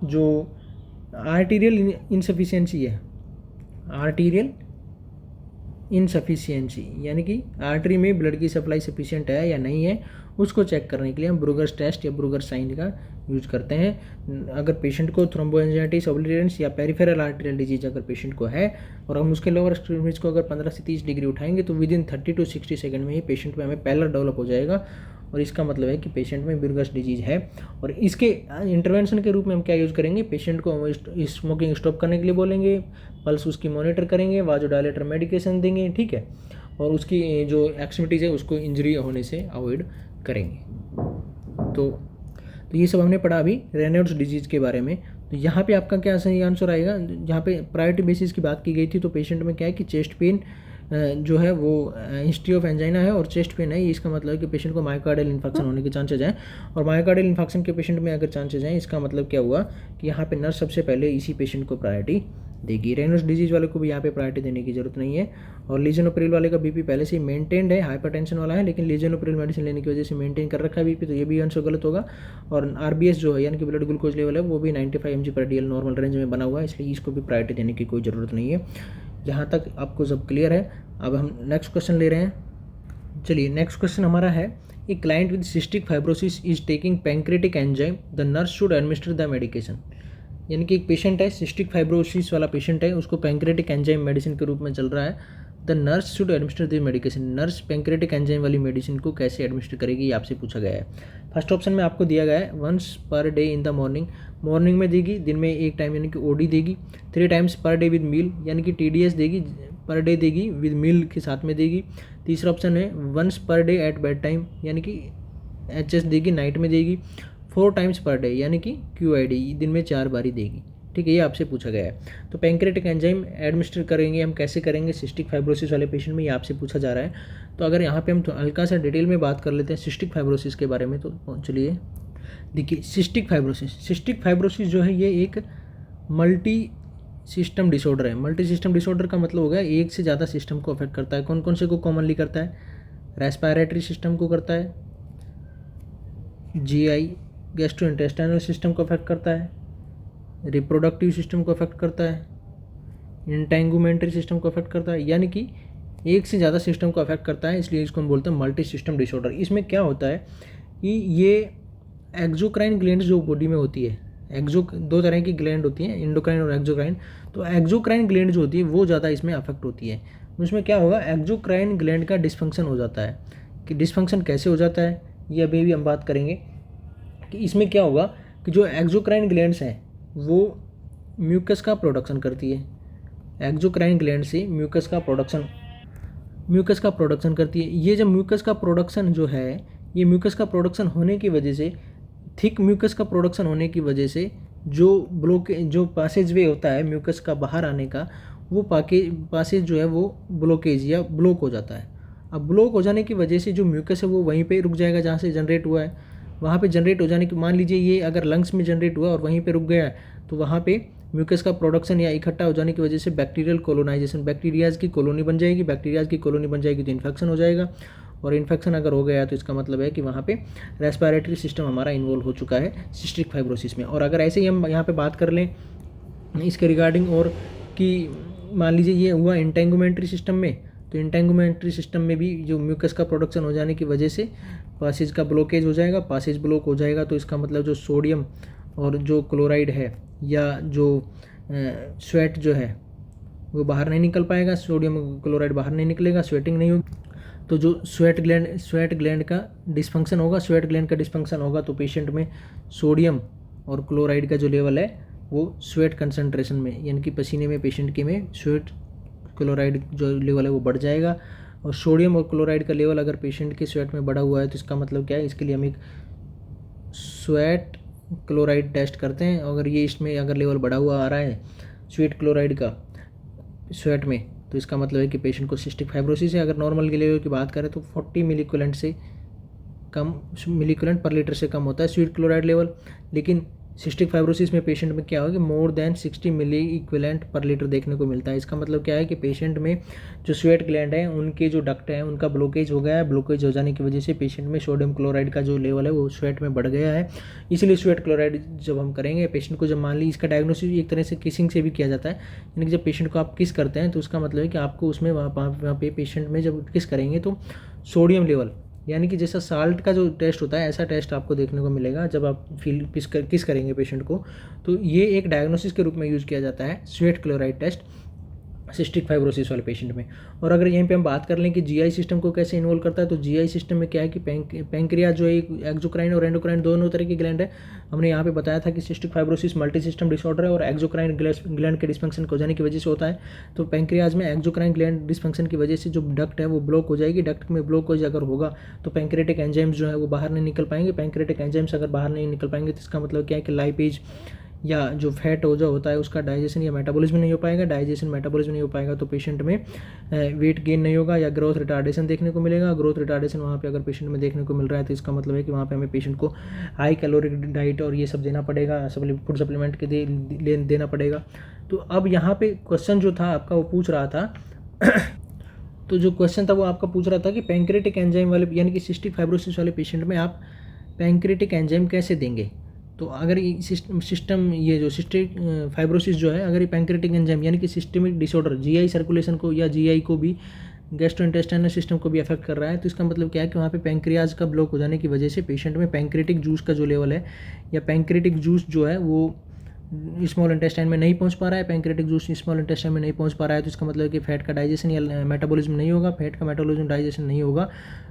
जो आर्टीरियल इनसफिशिएंसी है, आर्टीरियल इनसफिशिएंसी यानी कि आर्टरी में ब्लड की सप्लाई सफिशिएंट है या नहीं है उसको चेक करने के लिए हम ब्रूगर्स टेस्ट या ब्रूगर साइन का यूज करते हैं। अगर पेशेंट को थ्रोम्बोएंजाइटिस ऑब्लिटेरेंस या पेरिफेरल आर्टेरियल डिजीज अगर पेशेंट को है और हम उसके लोअर एक्सट्रीमिटीज को अगर 15 से 30 डिग्री उठाएंगे तो विद इन 30 to 60 सेकंड में ही पेशेंट में हमें पैलर डेवलप हो जाएगा, और इसका मतलब है कि पेशेंट में ब्रूगर्स डिजीज है। और इसके इंटरवेंशन के रूप में हम क्या यूज़ करेंगे, पेशेंट को स्मोकिंग स्टॉप करने के लिए बोलेंगे, पल्स उसकी मॉनिटर करेंगे, वाजोडायलेटर मेडिकेशन देंगे, ठीक है, और उसकी जो एक्सट्रीमिटीज़ है उसको इंजरी होने से अवॉइड करेंगे। तो ये सब हमने पढ़ा अभी रेनॉल्ड्स डिजीज़ के बारे में। तो यहाँ पे आपका क्या सही आंसर आएगा, जहाँ पे प्रायोरिटी बेसिस की बात की गई थी तो पेशेंट में क्या है कि चेस्ट पेन जो है वो हिस्ट्री ऑफ एंजाइना है और चेस्ट पेन है, इसका मतलब है कि पेशेंट को मायोकार्डियल इन्फेक्शन होने के चांसेज हैं, और मायोकार्डियल इन्फेक्शन के पेशेंट में अगर चांसेज हैं इसका मतलब क्या हुआ कि यहाँ पे नर्स सबसे पहले इसी पेशेंट को प्रायोरिटी देगी। रेनॉल्ड्स डिजीज़ वाले को भी यहाँ पे प्रायोरिटी देने की जरूरत नहीं है। और लीजनोप्रिल वाले का बीपी पहले से ही मेंटेन्ड है, हाइपरटेंशन वाला है लेकिन लीजनोप्रिल मेडिसिन लेने की वजह से मेंटेन कर रखा है बीपी, तो ये भी आंसर गलत होगा। और आरबीएस जो है यानी कि ब्लड ग्लूकोज लेवल है वो भी 95 mg/dl नॉर्मल रेंज में बना हुआ है, इसलिए इसको भी प्रायोरिटी देने की कोई ज़रूरत नहीं है। यहाँ तक आपको सब क्लियर है। अब हम नेक्स्ट क्वेश्चन ले रहे हैं। चलिए नेक्स्ट क्वेश्चन हमारा है, a client with cystic fibrosis is taking pancreatic enzyme, the nurse should administer the medication. यानी कि एक पेशेंट है, सिस्टिक फाइब्रोसिस वाला पेशेंट है, उसको पैंक्रेटिक एंजाइम मेडिसिन के रूप में चल रहा है, the nurse should administer the medication. Nurse pancreatic enzyme वाली मेडिसिन को कैसे एडमिनिस्टर करेगी ये आपसे पूछा गया है। फर्स्ट ऑप्शन में आपको दिया गया है once per day in the morning, morning में देगी, दिन में एक टाइम यानी कि ओडी देगी, 3 times पर डे विद मील यानी कि टीडीएस देगी, पर डे देगी विद मील के साथ में देगी। तीसरा ऑप्शन है once per day at bed time यानी कि एचएस देगी, नाइट में देगी। 4 times पर डे यानी कि क्यूआईडी दिन में 4 बारी देगी, ठीक है, ये आपसे पूछा गया है। तो पैंक्रेटिक एंजाइम एडमिनिस्टर करेंगे हम कैसे करेंगे सिस्टिक फाइब्रोसिस वाले पेशेंट में, ये आपसे पूछा जा रहा है। तो अगर यहाँ पे हम तो हल्का सा डिटेल में बात कर लेते हैं सिस्टिक फाइब्रोसिस के बारे में, तो चलिए देखिए सिस्टिक फाइब्रोसिस जो है ये एक मल्टी सिस्टम डिसऑर्डर है। मल्टी सिस्टम डिसऑर्डर का मतलब हो गया एक से ज़्यादा सिस्टम को अफेक्ट करता है। कौन कौन से को कॉमनली करता है, रेस्पिरेटरी सिस्टम को करता है, जीआई गैस्ट्रोइंटेस्टाइनल सिस्टम को अफेक्ट करता है, रिप्रोडक्टिव सिस्टम को अफेक्ट करता है, इंटेंगुमेंट्री सिस्टम को अफेक्ट करता है, यानी कि एक से ज़्यादा सिस्टम को अफेक्ट करता है, इसलिए इसको हम बोलते हैं मल्टी सिस्टम डिसऑर्डर। इसमें क्या होता है कि ये एक्सोक्राइन ग्लैंड जो बॉडी में होती है, दो तरह की ग्लैंड होती हैं, इंडोक्राइन और एक्सोक्राइन, तो एक्सोक्राइन ग्लैंड जो होती है वो ज़्यादा इसमें अफेक्ट होती है। उसमें क्या होगा, एक्सोक्राइन ग्लैंड का डिसफंक्शन हो जाता है। कि डिसफंक्शन कैसे हो जाता है ये अभी भी हम बात करेंगे। कि इसमें क्या होगा कि जो एक्सोक्राइन ग्लैंड्स हैं वो म्यूकस का प्रोडक्शन करती है, एक्सोक्राइन ग्लैंड से म्यूकस का प्रोडक्शन करती है। ये जब म्यूकस का प्रोडक्शन जो है, ये म्यूकस का प्रोडक्शन होने की वजह से, थिक म्यूकस का प्रोडक्शन होने की वजह से जो पासेज वे होता है म्यूकस का बाहर आने का, वो पासेज जो है वो ब्लॉकेज या ब्लॉक हो जाता है। अब ब्लॉक हो जाने की वजह से जो म्यूकस है वो वहीं पे रुक जाएगा जहाँ से जनरेट हुआ है, वहाँ पे जनरेट हो जाने की, मान लीजिए ये अगर लंग्स में जनरेट हुआ और वहीं पे रुक गया है, तो वहाँ पे म्यूकस का प्रोडक्शन या इकट्ठा हो जाने की वजह से बैक्टीरियल कोलोनाइजेशन, बैक्टीरियाज की कॉलोनी बन जाएगी, बैक्टीरियाज की कॉलोनी बन जाएगी तो इन्फेक्शन हो जाएगा, और इन्फेक्शन अगर हो गया तो इसका मतलब है कि वहाँ पे रेस्पिरेटरी सिस्टम हमारा इन्वॉल्व हो चुका है सिस्टिक फाइब्रोसिस में। और अगर ऐसे ही हम यहाँ पे बात कर लें इसके रिगार्डिंग, और कि मान लीजिए ये हुआ इंटेंगुमेंट्री सिस्टम में, तो इंटेंगुमेंट्री सिस्टम में भी जो म्यूकस का प्रोडक्शन हो जाने की वजह से पासेज का ब्लॉकेज हो जाएगा, पासेज ब्लॉक हो जाएगा, तो इसका मतलब जो सोडियम और जो क्लोराइड है या जो स्वेट जो है वो बाहर नहीं निकल पाएगा, सोडियम क्लोराइड बाहर नहीं निकलेगा, स्वेटिंग नहीं होगी, तो जो स्वेट ग्लैंड का डिस्फंक्शन होगा, स्वेट ग्लैंड का डिस्फंक्शन होगा तो पेशेंट में सोडियम और क्लोराइड का जो लेवल है वो स्वेट कंसंट्रेशन में, यानी कि पसीने में पेशेंट के में स्वेट क्लोराइड जो लेवल है वो बढ़ जाएगा। और सोडियम और क्लोराइड का लेवल अगर पेशेंट के स्वेट में बढ़ा हुआ है तो इसका मतलब क्या है, इसके लिए हम एक स्वेट क्लोराइड टेस्ट करते हैं, अगर ये इसमें अगर लेवल बढ़ा हुआ आ रहा है स्वीट क्लोराइड का स्वेट में, तो इसका मतलब है कि पेशेंट को सिस्टिक फाइब्रोसिस है। अगर नॉर्मल के लेवल की बात करें तो 40 मिलीक्यूलेंट से कम, मिलीक्यूलेंट पर लीटर से कम होता है स्वीट क्लोराइड लेवल। लेकिन सिस्टिक फाइब्रोसिस में पेशेंट में क्या होगा कि मोर देन 60 मिली इक्विवेलेंट पर लीटर देखने को मिलता है। इसका मतलब क्या है कि पेशेंट में जो स्वेट ग्लैंड है उनके जो डक्ट हैं उनका ब्लॉकेज हो गया है। ब्लॉकेज हो जाने की वजह से पेशेंट में सोडियम क्लोराइड का जो लेवल है वो स्वेट में बढ़ गया है। इसलिए स्वेट क्लोराइड जब हम करेंगे पेशेंट को, जब मान ली इसका डायग्नोसिस एक तरह से किसिंग से भी किया जाता है, यानी कि जब पेशेंट को आप किस करते हैं तो उसका मतलब है कि आपको उसमें वहाँ पे पेशेंट में जब किस करेंगे तो सोडियम लेवल, यानी कि जैसा साल्ट का जो टेस्ट होता है ऐसा टेस्ट आपको देखने को मिलेगा जब आप किस करेंगे पेशेंट को। तो ये एक डायग्नोसिस के रूप में यूज़ किया जाता है sweat chloride test cystic fibrosis वाले पेशेंट में। और अगर यहीं पे हम बात कर लें कि जीआई सिस्टम को कैसे इन्वॉल्व करता है, तो जीआई सिस्टम में क्या है कि पैंक्रियाज जो है एक्सोक्राइन और एंडोक्राइन दोनों तरह की ग्लैंड है। हमने यहाँ पे बताया था कि cystic fibrosis multi system disorder है और एक्सोक्राइन ग्लैंड के डिस्फंक्शन हो जाने की वजह से होता है। तो पैंक्रियाज में एक्सोक्राइन ग्लैंड डिस्फंक्शन की वजह से जो डक्ट है वो ब्लॉक हो जाएगी। डक्ट में ब्लॉकेज अगर होगा तो पैंक्रेटिक एंजाइम्स जो है वो बाहर नहीं निकल पाएंगे। पैंक्रेटिक एंजाइम्स अगर बाहर नहीं निकल पाएंगे तो इसका मतलब क्या है कि लाइपेज या जो फैट हो जो होता है उसका डाइजेशन या मेटाबॉलिज्म नहीं हो पाएगा। डाइजेशन मेटाबॉलिज्म नहीं हो पाएगा तो पेशेंट में वेट गेन नहीं होगा या ग्रोथ रिटार्डेशन देखने को मिलेगा। ग्रोथ रिटार्डेशन वहाँ पे अगर पेशेंट में देखने को मिल रहा है तो इसका मतलब है कि वहाँ पे हमें पेशेंट को हाई कैलोरिक डाइट और ये सब देना पड़ेगा, फूड सप्लीमेंट के देना पड़ेगा। तो अब यहाँ पे क्वेश्चन जो था आपका वो पूछ रहा था तो जो क्वेश्चन था वो आपका पूछ रहा था कि पैंक्रेटिक एंजाइम वाले यानी कि सिस्टिक फाइब्रोसिस वाले पेशेंट में आप पैंक्रेटिक एंजाइम कैसे देंगे। तो अगर सिस्टम ये जो सिस्टिक फाइब्रोसिस जो है अगर ये पैंक्रेटिक एंजाइम यानी कि सिस्टमिक डिसऑर्डर जीआई सर्कुलेशन को या जीआई को भी गैस्ट्रोइंटेस्टाइनल सिस्टम को भी अफेक्ट कर रहा है, तो इसका मतलब क्या है कि वहाँ पे पैंक्रियाज का ब्लॉक हो जाने की वजह से पेशेंट में पैंक्रेटिक जूस का जो लेवल है या पैंक्रेटिक जूस जो है वो स्मॉल इंटेस्टाइन में नहीं पहुंच पा रहा है। पैंक्रेटिक जूस स्मॉल इंटेस्टाइन में नहीं पहुंच पा रहा है तो इसका मतलब है कि फैट का डाइजेशन या मेटाबॉलिज्म नहीं होगा। फैट का मेटाबॉलिज्म डाइजेशन नहीं होगा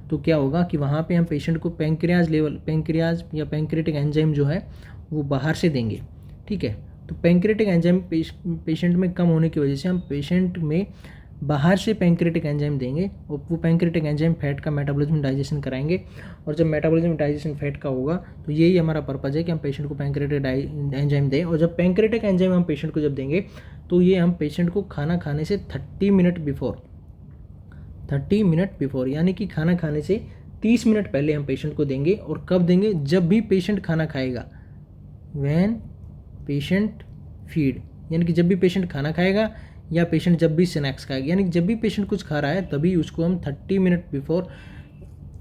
तो क्या होगा कि वहाँ पे हम पेशेंट को पैंक्रियाज या पैंक्रेटिक एंजाइम जो है वो बाहर से देंगे। ठीक है, तो पैंक्रेटिक एंजाइम पेशेंट में कम होने की वजह से हम पेशेंट में बाहर से पैंक्रेटिक एंजाइम देंगे और वो पैंक्रेटिक एंजाइम फैट का मेटाबॉलिज्म डाइजेशन कराएंगे। और जब मेटाबॉलिज्म डाइजेशन फैट का होगा तो यही हमारा पर्पज़ है कि हम पेशेंट को पैंक्रेटिक एंजाइम दें। और जब पैंक्रेटिक एंजाइम हम पेशेंट को जब देंगे तो ये हम पेशेंट को खाना खाने से 30 मिनट बिफोर यानी कि खाना खाने से 30 मिनट पहले हम पेशेंट को देंगे। और कब देंगे, जब भी पेशेंट खाना खाएगा, व्हेन पेशेंट फीड, यानी कि जब भी पेशेंट खाना खाएगा या पेशेंट जब भी स्नैक्स खाएगा, यानी कि जब भी पेशेंट कुछ खा रहा है तभी उसको हम 30 मिनट बिफोर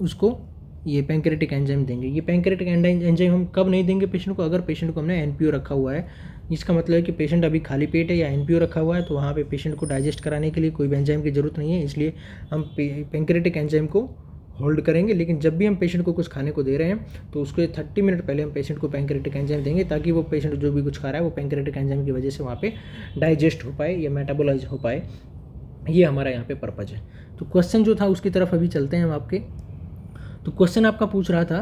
उसको ये पैंक्रेटिक एंजाइम देंगे। ये पैंक्रेटिक एंजाइम हम कब नहीं देंगे पेशेंट को, अगर पेशेंट को हमने एनपीओ रखा हुआ है। इसका मतलब है कि पेशेंट अभी खाली पेट है या एनपीओ रखा हुआ है तो वहाँ पे पेशेंट को डाइजेस्ट कराने के लिए कोई एंजाइम की ज़रूरत नहीं है, इसलिए हम पैंक्रेटिक एंजाइम को होल्ड करेंगे। लेकिन जब भी हम पेशेंट को कुछ खाने को दे रहे हैं तो उसके 30 मिनट पहले हम पेशेंट को पैंक्रेटिक एंजाइम देंगे ताकि वो पेशेंट जो भी कुछ खा रहा है वो पैंक्रेटिक एंजाइम की वजह से वहाँ पे डाइजेस्ट हो पाए या मेटाबोलाइज हो पाए। ये हमारा यहाँ पे पर्पज़ है। तो क्वेश्चन जो था उसकी तरफ अभी चलते हैं हम आपके। तो क्वेश्चन आपका पूछ रहा था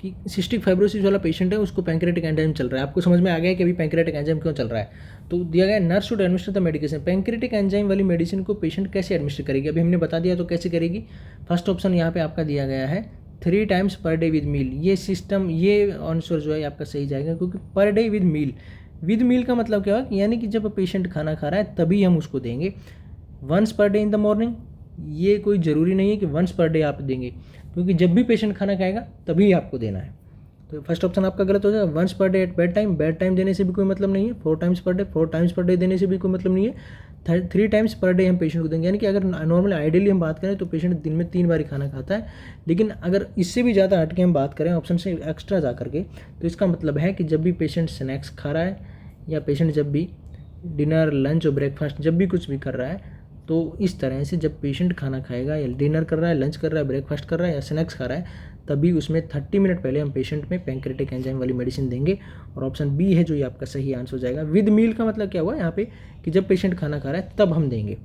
कि सिस्टिक फाइब्रोसिस वाला पेशेंट है उसको पैंक्रेटिक एंजाइम चल रहा है। आपको समझ में आ गया कि अभी पैंक्रेटिक एंजाइम क्यों चल रहा है। तो दिया गया nurse should administer the medication. Pancreatic enzyme वाली मेडिसिन को पेशेंट कैसे एडमिनिस्टर करेगी, अभी हमने बता दिया तो कैसे करेगी। फर्स्ट ऑप्शन यहाँ पे आपका दिया गया है 3 टाइम्स पर डे विद मील। ये सिस्टम, ये आंसर जो है आपका सही जाएगा क्योंकि पर डे विद मील का मतलब क्या होगा, यानी कि जब पेशेंट खाना खा रहा है तभी हम उसको देंगे। Once per day in the morning, ये कोई ज़रूरी नहीं है कि वंस पर डे आप देंगे क्योंकि जब भी पेशेंट खाना खाएगा तभी आपको देना है। तो फर्स्ट ऑप्शन आपका गलत हो जाएगा। Once per day at bed time देने से भी कोई मतलब नहीं है। 4 टाइम्स पर डे देने से भी कोई मतलब नहीं है। 3 टाइम्स पर डे हम पेशेंट को देंगे, यानी कि अगर नॉर्मली आइडियली हम बात करें तो पेशेंट दिन में 3 बार खाना खाता है। लेकिन अगर इससे भी ज़्यादा हट के हम बात करें ऑप्शन से एक्स्ट्रा जा करके, तो इसका मतलब है कि जब भी पेशेंट स्नैक्स खा रहा है या पेशेंट जब भी डिनर, लंच और ब्रेकफास्ट जब भी कुछ भी कर रहा है, तो इस तरह से जब पेशेंट खाना खाएगा या डिनर कर रहा है, लंच कर रहा है, ब्रेकफास्ट कर रहा है या स्नैक्स खा रहा है, तभी उसमें 30 मिनट पहले हम पेशेंट में पैंक्रेटिक एंजाइम वाली मेडिसिन देंगे। और ऑप्शन बी है जो ये आपका सही आंसर हो जाएगा। विद मील का मतलब क्या हुआ यहाँ पे कि जब पेशेंट खाना खा रहा है तब हम देंगे।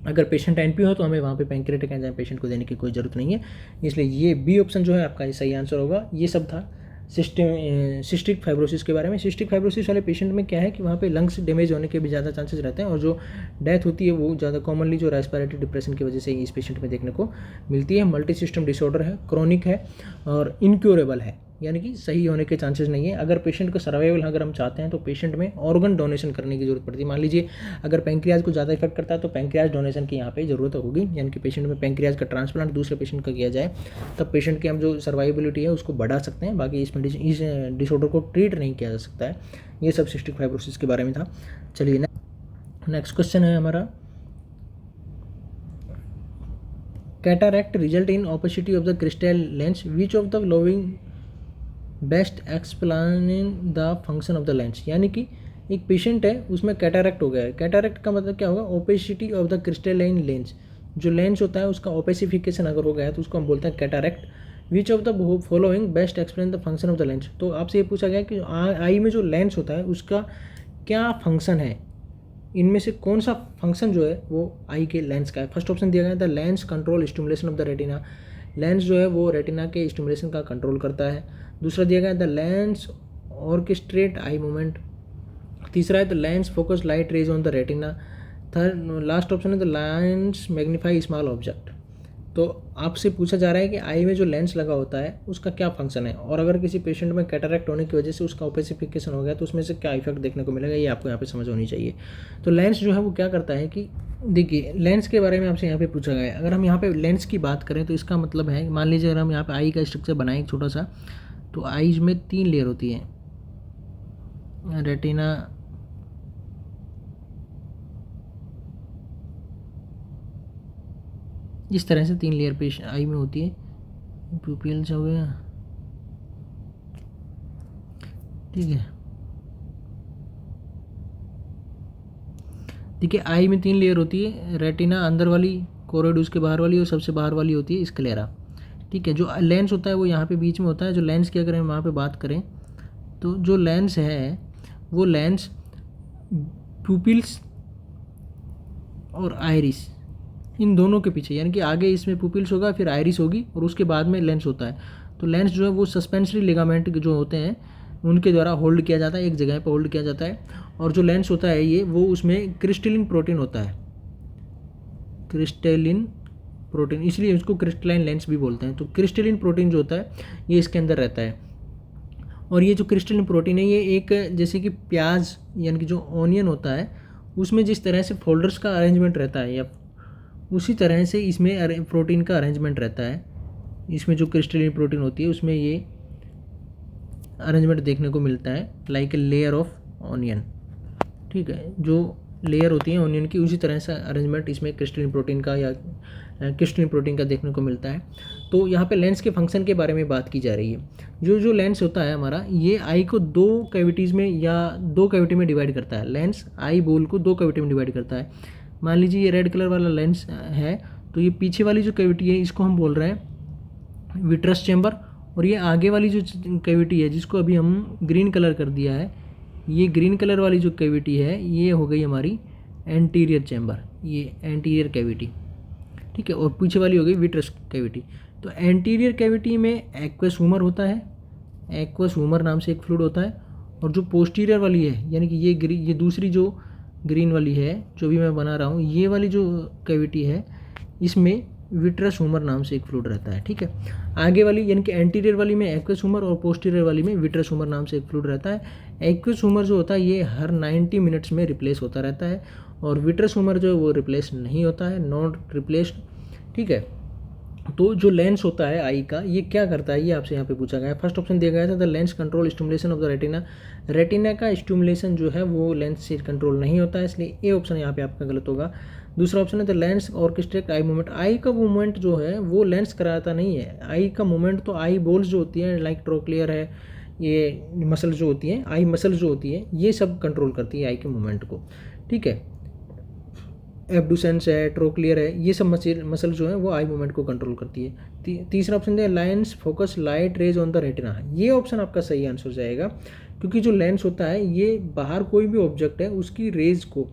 अगर पेशेंट एनपीओ हो तो हमें वहाँ पे पैंक्रेटिक एंजाइम पेशेंट को देने की कोई ज़रूरत नहीं है, इसलिए ये बी ऑप्शन जो है आपका सही आंसर होगा। ये सब था सिस्टिक फाइब्रोसिस के बारे में। सिस्टिक फाइब्रोसिस वाले पेशेंट में क्या है कि वहाँ पे लंग्स डैमेज होने के भी ज़्यादा चांसेस रहते हैं और जो डेथ होती है वो ज़्यादा कॉमनली जो रेस्पिरेटरी डिप्रेशन की वजह से इस पेशेंट में देखने को मिलती है। मल्टी सिस्टम डिसऑर्डर है, क्रॉनिक है और इनक्योरेबल है। यानी कि सही होने के चांसेस नहीं है। अगर पेशेंट को सर्वाइवल अगर हम चाहते हैं तो पेशेंट में ऑर्गन डोनेशन करने की जरूरत पड़ती है। मान लीजिए अगर पैंक्रियाज को ज़्यादा इफेक्ट करता है तो पैंक्रियाज डोनेशन की यहाँ पे ज़रूरत होगी, यानी कि पेशेंट में पैंक्रियाज का ट्रांसप्लांट दूसरे पेशेंट का किया जाए, तब पेशेंट की हम जो सर्वाइबिलिटी है उसको बढ़ा सकते हैं। बाकी इस डिसऑर्डर को ट्रीट नहीं किया जा सकता है। ये सब सिस्टिक फाइब्रोसिस के बारे में था। चलिए नेक्स्ट क्वेश्चन है हमारा, cataract result in opacity of the crystal lens, which of the following best explain the function of the lens. यानी कि एक पेशेंट है उसमें कैटरैक्ट हो गया है। कैटरैक्ट का मतलब क्या होगा, opacity of the crystalline lens, जो लेंस होता है उसका ओपेसिफिकेशन अगर हो गया है तो उसको हम बोलते हैं cataract. Which of the following best explain the function of the lens. तो आपसे ये पूछा गया कि आई में जो लेंस होता है उसका क्या फंक्शन है, इनमें से कौन सा फंक्शन जो है वो आई के लेंस का है। फर्स्ट ऑप्शन दिया गया the lens control stimulation of the retina, lens जो है वो रेटिना के स्टिमुलेशन का कंट्रोल करता है। दूसरा दिया गया the lens orchestrate eye movement. तीसरा है the lens focus light rays on the retina. Third last option है the lens magnify small object. तो आपसे पूछा जा रहा है कि आई में जो लेंस लगा होता है उसका क्या फंक्शन है, और अगर किसी पेशेंट में कैटरैक्ट होने की वजह से उसका ओपेसिफिकेशन हो गया तो उसमें से क्या इफेक्ट देखने को मिलेगा, ये आपको यहाँ पे समझ होनी चाहिए। तो लेंस जो है वो क्या करता है कि देखिए लेंस के बारे में आपसे यहाँ पे पूछा गया है। अगर हम यहाँ पे लेंस की बात करें तो इसका मतलब है, मान लीजिए अगर हम यहाँ पे आई का स्ट्रक्चर बनाएं एक छोटा सा, तो आईज में 3 लेयर होती है, रेटिना, इस तरह से 3 लेयर पेश आई में होती है। प्यूपिल्स हो गया, ठीक है। देखिए आई में 3 लेयर होती है, रेटिना अंदर वाली, कोरोइड उसके बाहर वाली, और सबसे बाहर वाली होती है स्क्लेरा, ठीक है। जो लेंस होता है वो यहाँ पे बीच में होता है। जो लेंस की अगर हम वहाँ पे बात करें तो जो लेंस है वो लेंस प्यूपिल्स और आइरिस इन दोनों के पीछे, यानी कि आगे इसमें पुपिल्स होगा, फिर आइरिस होगी, और उसके बाद में लेंस होता है। तो लेंस जो है वो सस्पेंसरी लिगामेंट जो होते हैं उनके द्वारा होल्ड किया जाता है, एक जगह पर होल्ड किया जाता है। और जो लेंस होता है ये वो उसमें क्रिस्टलिन प्रोटीन होता है, क्रिस्टलिन प्रोटीन, इसलिए उसको क्रिस्टलाइन लेंस भी बोलते हैं। तो क्रिस्टलिन प्रोटीन जो होता है ये इसके अंदर रहता है। और ये जो क्रिस्टलिन प्रोटीन है ये एक, जैसे कि प्याज यानी कि जो ऑनियन होता है उसमें जिस तरह से फोल्डर्स का अरेंजमेंट रहता है, या उसी तरह से इसमें प्रोटीन का अरेंजमेंट रहता है। इसमें जो क्रिस्टलिन प्रोटीन होती है उसमें ये अरेंजमेंट देखने को मिलता है, like a layer of onion, ठीक है। जो लेयर होती है ऑनियन की उसी तरह से अरेंजमेंट इसमें क्रिस्टलिन प्रोटीन का या क्रिस्टलिन प्रोटीन का देखने को मिलता है। तो यहाँ पे लेंस के फंक्शन के बारे में बात की जा रही है। जो लेंस होता है हमारा ये आई को 2 कैविटीज़ में या 2 कैविटी में डिवाइड करता है। लेंस आई बोल को 2 कैविटी में डिवाइड करता है। मान लीजिए ये रेड कलर वाला लेंस है, तो ये पीछे वाली जो कैविटी है इसको हम बोल रहे हैं विट्रस चैम्बर, और ये आगे वाली जो कैविटी है जिसको अभी हम ग्रीन कलर कर दिया है, ये ग्रीन कलर वाली जो कैविटी है ये हो गई हमारी एंटीरियर चैम्बर, ये एंटीरियर कैविटी, ठीक है। और पीछे वाली हो गई विट्रस कैविटी। तो एंटीरियर कैविटी में एक्वस ह्यूमर होता है, एक्वस ह्यूमर नाम से एक फ्लूइड होता है। और जो पोस्टीरियर वाली है यानी कि ये दूसरी जो ग्रीन वाली है जो भी मैं बना रहा हूँ, ये वाली जो कैविटी है इसमें विट्रस ह्यूमर नाम से एक फ्लूइड रहता है, ठीक है। आगे वाली यानी कि एंटीरियर वाली में एक्वस ह्यूमर और पोस्टीरियर वाली में विट्रस ह्यूमर नाम से एक फ्लूइड रहता है। एक्वस ह्यूमर जो होता है ये हर 90 मिनट्स में रिप्लेस होता रहता है, और विट्रस ह्यूमर जो है वो रिप्लेस नहीं होता है, नॉट रिप्लेस्ड, ठीक है। तो जो लेंस होता है आई का ये क्या करता है ये आपसे यहाँ पे पूछा गया है। फर्स्ट ऑप्शन दिया गया था the lens control stimulation of the retina, retina का स्टिमुलेशन जो है वो लेंस से कंट्रोल नहीं होता है, इसलिए ए ऑप्शन यहाँ पे आपका गलत होगा। दूसरा ऑप्शन है the lens orchestrate eye movement, eye का मूवमेंट जो है वो लेंस कराता नहीं है। आई का मूवमेंट तो आई बोल्स जो होती है लाइक ट्रोक्लियर है, ये मसल जो होती है आई मसल जो होती है ये सब कंट्रोल करती है आई के मूवमेंट को, ठीक है। एब्डुसेंस है, ट्रोक्लियर है, ये सब मसल जो है वो आई मूवमेंट को कंट्रोल करती है। तीसरा ऑप्शन है lens focus light rays on the retina, ये ऑप्शन आपका सही आंसर जाएगा, क्योंकि जो लेंस होता है ये बाहर कोई भी ऑब्जेक्ट है उसकी रेज को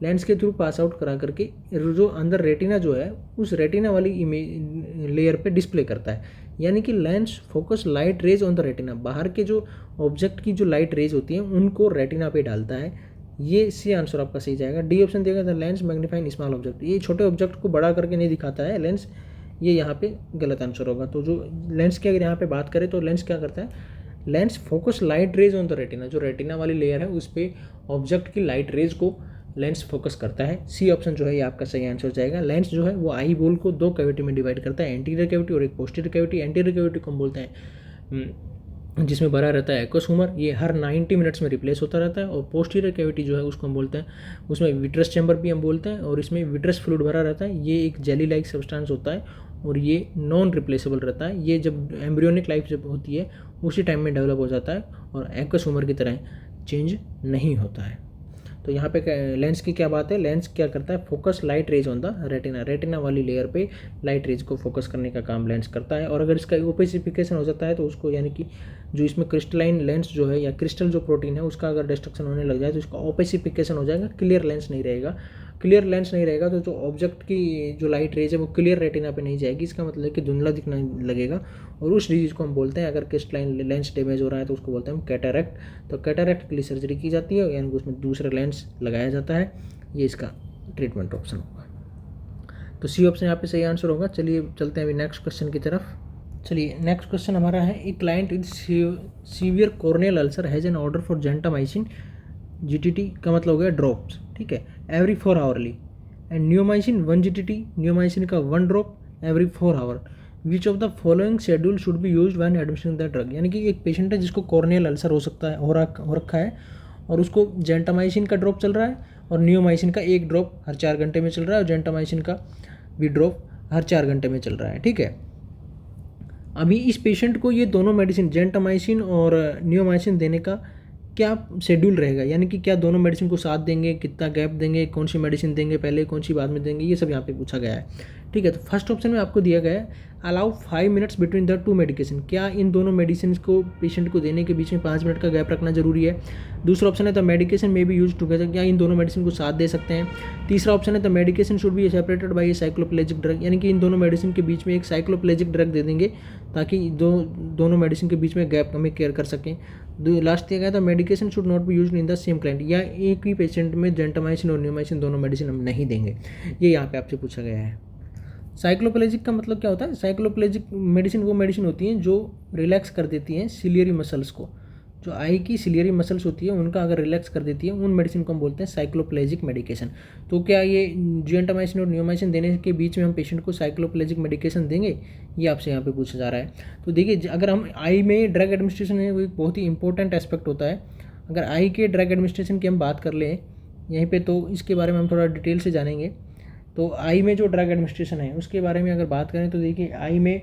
लेंस के थ्रू पास आउट करा करके जो अंदर रेटिना जो है उस रेटिना वाली इमेज लेयर पे डिस्प्ले करता है। यानी कि lens focus light rays on the retina, बाहर के जो ऑब्जेक्ट की जो लाइट रेज होती हैं उनको रेटिना पे डालता है। ये सी आंसर आपका सही जाएगा। डी ऑप्शन देगा the lens magnifying small object, ये छोटे ऑब्जेक्ट को बड़ा करके नहीं दिखाता है लेंस, ये यहाँ पे गलत आंसर होगा। तो जो लेंस की अगर यहाँ पे बात करें तो लेंस क्या करता है, lens focus light rays on the retina, जो रेटिना वाली लेयर है उस पर ऑब्जेक्ट की लाइट रेज को लेंस फोकस करता है। सी ऑप्शन जो है ये आपका सही आंसर हो जाएगा। लेंस जो है वो आई बॉल को दो कैविटी में डिवाइड करता है, एंटीरियर कैविटी और एक पोस्टीरियर कैविटी। एंटीरियर कैविटी को हम बोलते हैं जिसमें भरा रहता है एक्वस ह्यूमर, ये हर 90 मिनट्स में रिप्लेस होता रहता है। और पोस्टीरियर कैविटी जो है उसको हम बोलते हैं, उसमें विट्रस चैम्बर भी हम बोलते हैं, और इसमें विट्रस फ्लूइड भरा रहता है। ये एक जेली लाइक सब्सटेंस होता है और ये नॉन रिप्लेसेबल रहता है। ये जब एम्ब्रियोनिक लाइफ जब होती है उसी टाइम में डेवलप हो जाता है और एक्वस ह्यूमर की तरह चेंज नहीं होता है। तो यहाँ पे लेंस की क्या बात है, लेंस क्या करता है, focus light rays on the retina, retina वाली लेयर पे लाइट रेज को फोकस करने का काम लेंस करता है। और अगर इसका ओपेसिफिकेशन हो जाता है तो उसको, यानी कि जो इसमें क्रिस्टलाइन लेंस जो है या क्रिस्टल जो प्रोटीन है उसका अगर डिस्ट्रक्शन होने लग जाए तो इसका ओपेसिफिकेशन हो जाएगा, क्लियर लेंस नहीं रहेगा। क्लियर लेंस नहीं रहेगा तो जो ऑब्जेक्ट की जो लाइट रेज है वो क्लियर रेटिना पे नहीं जाएगी, इसका मतलब है कि धुंधला दिखने लगेगा। और उस डिजीज को हम बोलते हैं, अगर क्रिस्टलाइन लेंस डैमेज हो रहा है तो उसको बोलते हैं हम कैटरैक्ट। तो कैटरैक्ट के लिए सर्जरी की जाती है, यानी कि उसमें दूसरा लेंस लगाया जाता है। ये इसका ट्रीटमेंट ऑप्शन होगा। तो सी ऑप्शन यहाँ पे सही आंसर होगा। चलिए चलते हैं अभी नेक्स्ट क्वेश्चन की तरफ। चलिए नेक्स्ट क्वेश्चन हमारा है, a client with severe corneal ulcer has an order for gentamicin, GTT का मतलब हो गया ड्रॉप्स, ठीक है, every 4 hourly, and neomycin 1 GTT, neomycin का 1 drop every 4 hour. Which of the following schedule should be used when administering the drug. यानी कि एक पेशेंट है जिसको कॉर्नियल अल्सर हो सकता है, हो रखा है, और उसको जेंटामाइसिन का ड्रॉप चल रहा है और न्यूमाइसिन का 1 ड्रॉप हर 4 घंटे में चल रहा है, और जेंटामाइसिन का भी ड्रॉप हर 4 घंटे में चल रहा है, ठीक है। अभी इस पेशेंट को ये दोनों मेडिसिन जेंटामाइसिन और न्यूमाइसिन देने का क्या शेड्यूल रहेगा, यानी कि क्या दोनों मेडिसिन को साथ देंगे, कितना गैप देंगे, कौन सी मेडिसिन देंगे पहले, कौन सी बाद में देंगे, ये सब यहाँ पे पूछा गया है, ठीक है। तो फर्स्ट ऑप्शन में आपको दिया गया है allow 5 minutes between the 2 medication, क्या इन दोनों मेडिसिन को पेशेंट को देने के बीच में 5 मिनट का गैप रखना जरूरी है। दूसरा ऑप्शन है द मेडिकेशन में बी यूज टुगेदर, क्या इन दोनों मेडिसिन को साथ दे सकते हैं। तीसरा ऑप्शन है the medication should be separated by A cycloplegic drug, यानी कि इन दोनों मेडिसिन के बीच में एक साइक्लोप्लेजिक ड्रग दे देंगे ताकि दोनों मेडिसिन के बीच में गैप हमें केयर कर सकें। लास्ट दिया गया था medication should not be used in the same client, या एक ही पेशेंट में जेंटामाइसिन और न्यूमाइसिन दोनों मेडिसिन हम नहीं देंगे, ये यहाँ पे आपसे पूछा गया है। साइक्लोप्लेजिक का मतलब क्या होता है, साइक्लोप्लेजिक मेडिसिन वो मेडिसिन होती हैं जो रिलैक्स कर देती हैं सिलियरी मसल्स को, जो आई की सिलियरी मसल्स होती है उनका अगर रिलैक्स कर देती है, उन मेडिसिन को हम बोलते हैं साइक्लोप्लेजिक मेडिकेशन। तो क्या ये जेंटामाइसिन और न्यूमाइसिन देने के बीच में हम पेशेंट को साइक्लोप्लेजिक मेडिकेशन देंगे, ये आपसे यहाँ पे पूछा जा रहा है। तो देखिए अगर हम आई में ड्रग एडमिनिस्ट्रेशन है वो एक बहुत ही इंपॉर्टेंट एस्पेक्ट होता है। अगर आई के ड्रग एडमिनिस्ट्रेशन की हम बात कर लें यहीं पे तो इसके बारे में हम थोड़ा डिटेल से जानेंगे। तो आई में जो ड्रग एडमिनिस्ट्रेशन है उसके बारे में अगर बात करें तो देखिए आई में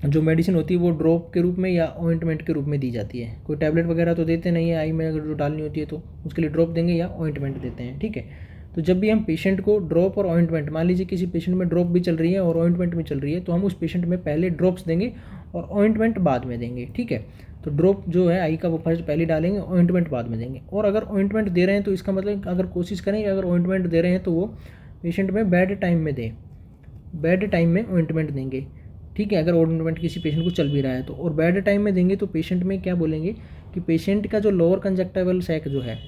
जो मेडिसिन होती है वो ड्रॉप के रूप में या ऑइंटमेंट के रूप में दी जाती है। कोई टैबलेट वगैरह तो देते नहीं है आई में, अगर जो डालनी होती है तो उसके लिए ड्रॉप देंगे या ऑइंटमेंट देते हैं, ठीक है। तो जब भी हम पेशेंट को ड्रॉप और ऑइंटमेंट, मान लीजिए किसी पेशेंट में ड्रॉप भी चल रही है और ऑइंटमेंट भी चल रही है, तो हम उस पेशेंट में पहले ड्रॉप्स देंगे और ऑइंटमेंट बाद में देंगे, ठीक है। तो ड्रॉप जो है आई का वो फर्स्ट पहले डालेंगे, ऑइंटमेंट बाद में देंगे। और अगर ऑइंटमेंट दे रहे हैं तो इसका मतलब अगर कोशिश करें अगर ऑइंटमेंट दे रहे हैं तो वो पेशेंट में बैड टाइम में दें, बैड टाइम में ऑइंटमेंट देंगे, ठीक है। अगर ऑइंटमेंट किसी पेशेंट को चल भी रहा है तो, और बैड टाइम में देंगे तो पेशेंट में क्या बोलेंगे कि पेशेंट का जो लोअर कंजक्टाइवल सैक जो है,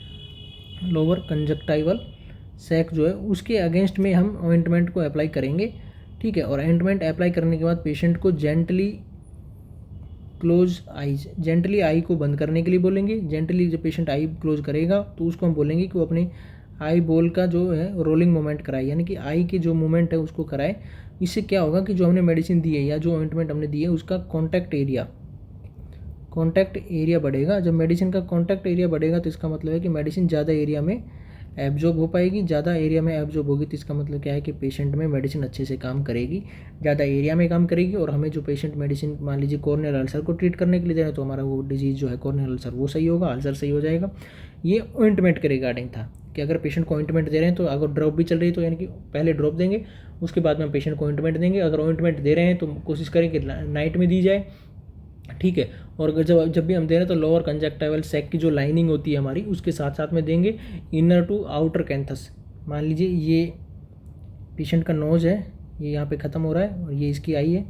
लोअर कंजक्टाइवल सैक जो है उसके अगेंस्ट में हम ऑइंटमेंट को अप्लाई करेंगे, ठीक है। और ऑइंटमेंट अप्लाई करने के बाद पेशेंट को जेंटली क्लोज आईज, जेंटली आई को बंद करने के लिए बोलेंगे। जेंटली जब पेशेंट आई क्लोज करेगा तो उसको हम बोलेंगे कि वो अपने आई बॉल का जो है रोलिंग मूवमेंट कराए, यानी कि आई की जो मूवमेंट है उसको कराए। इससे क्या होगा कि जो हमने मेडिसिन दी है या जो ऑइंटमेंट हमने दी है उसका कॉन्टैक्ट एरिया बढ़ेगा। जब मेडिसिन का कॉन्टैक्ट एरिया बढ़ेगा तो इसका मतलब है कि मेडिसिन ज़्यादा एरिया में एब्जॉर्ब हो पाएगी, ज़्यादा एरिया में एब्जॉर्ब होगी तो इसका मतलब क्या है कि पेशेंट में मेडिसिन अच्छे से काम करेगी, ज़्यादा एरिया में काम करेगी। और हमें जो पेशेंट मेडिसिन मान लीजिए कॉर्नियल अल्सर को ट्रीट करने के लिए दे रहे हैं तो हमारा वो डिजीज़ जो है कॉर्नियल अल्सर वो सही होगा, अल्सर सही हो जाएगा। ये ऑइंटमेंट के रिगार्डिंग था कि अगर पेशेंट को ऑइंटमेंट दे रहे हैं तो अगर ड्रॉप भी चल रही है तो यानी कि पहले ड्रॉप देंगे उसके बाद में पेशेंट को ऑइंटमेंट देंगे। अगर ऑइंटमेंट दे रहे हैं तो कोशिश करें कि नाइट में दी जाए, ठीक है। और अगर जब भी हम दे रहे हैं तो लोअर कंजक्टाइवल सैक की जो लाइनिंग होती है हमारी उसके साथ साथ में देंगे, इनर टू आउटर कैंथस। मान लीजिए ये पेशेंट का नोज है, ये यहाँ पे ख़त्म हो रहा है और ये इसकी आई है,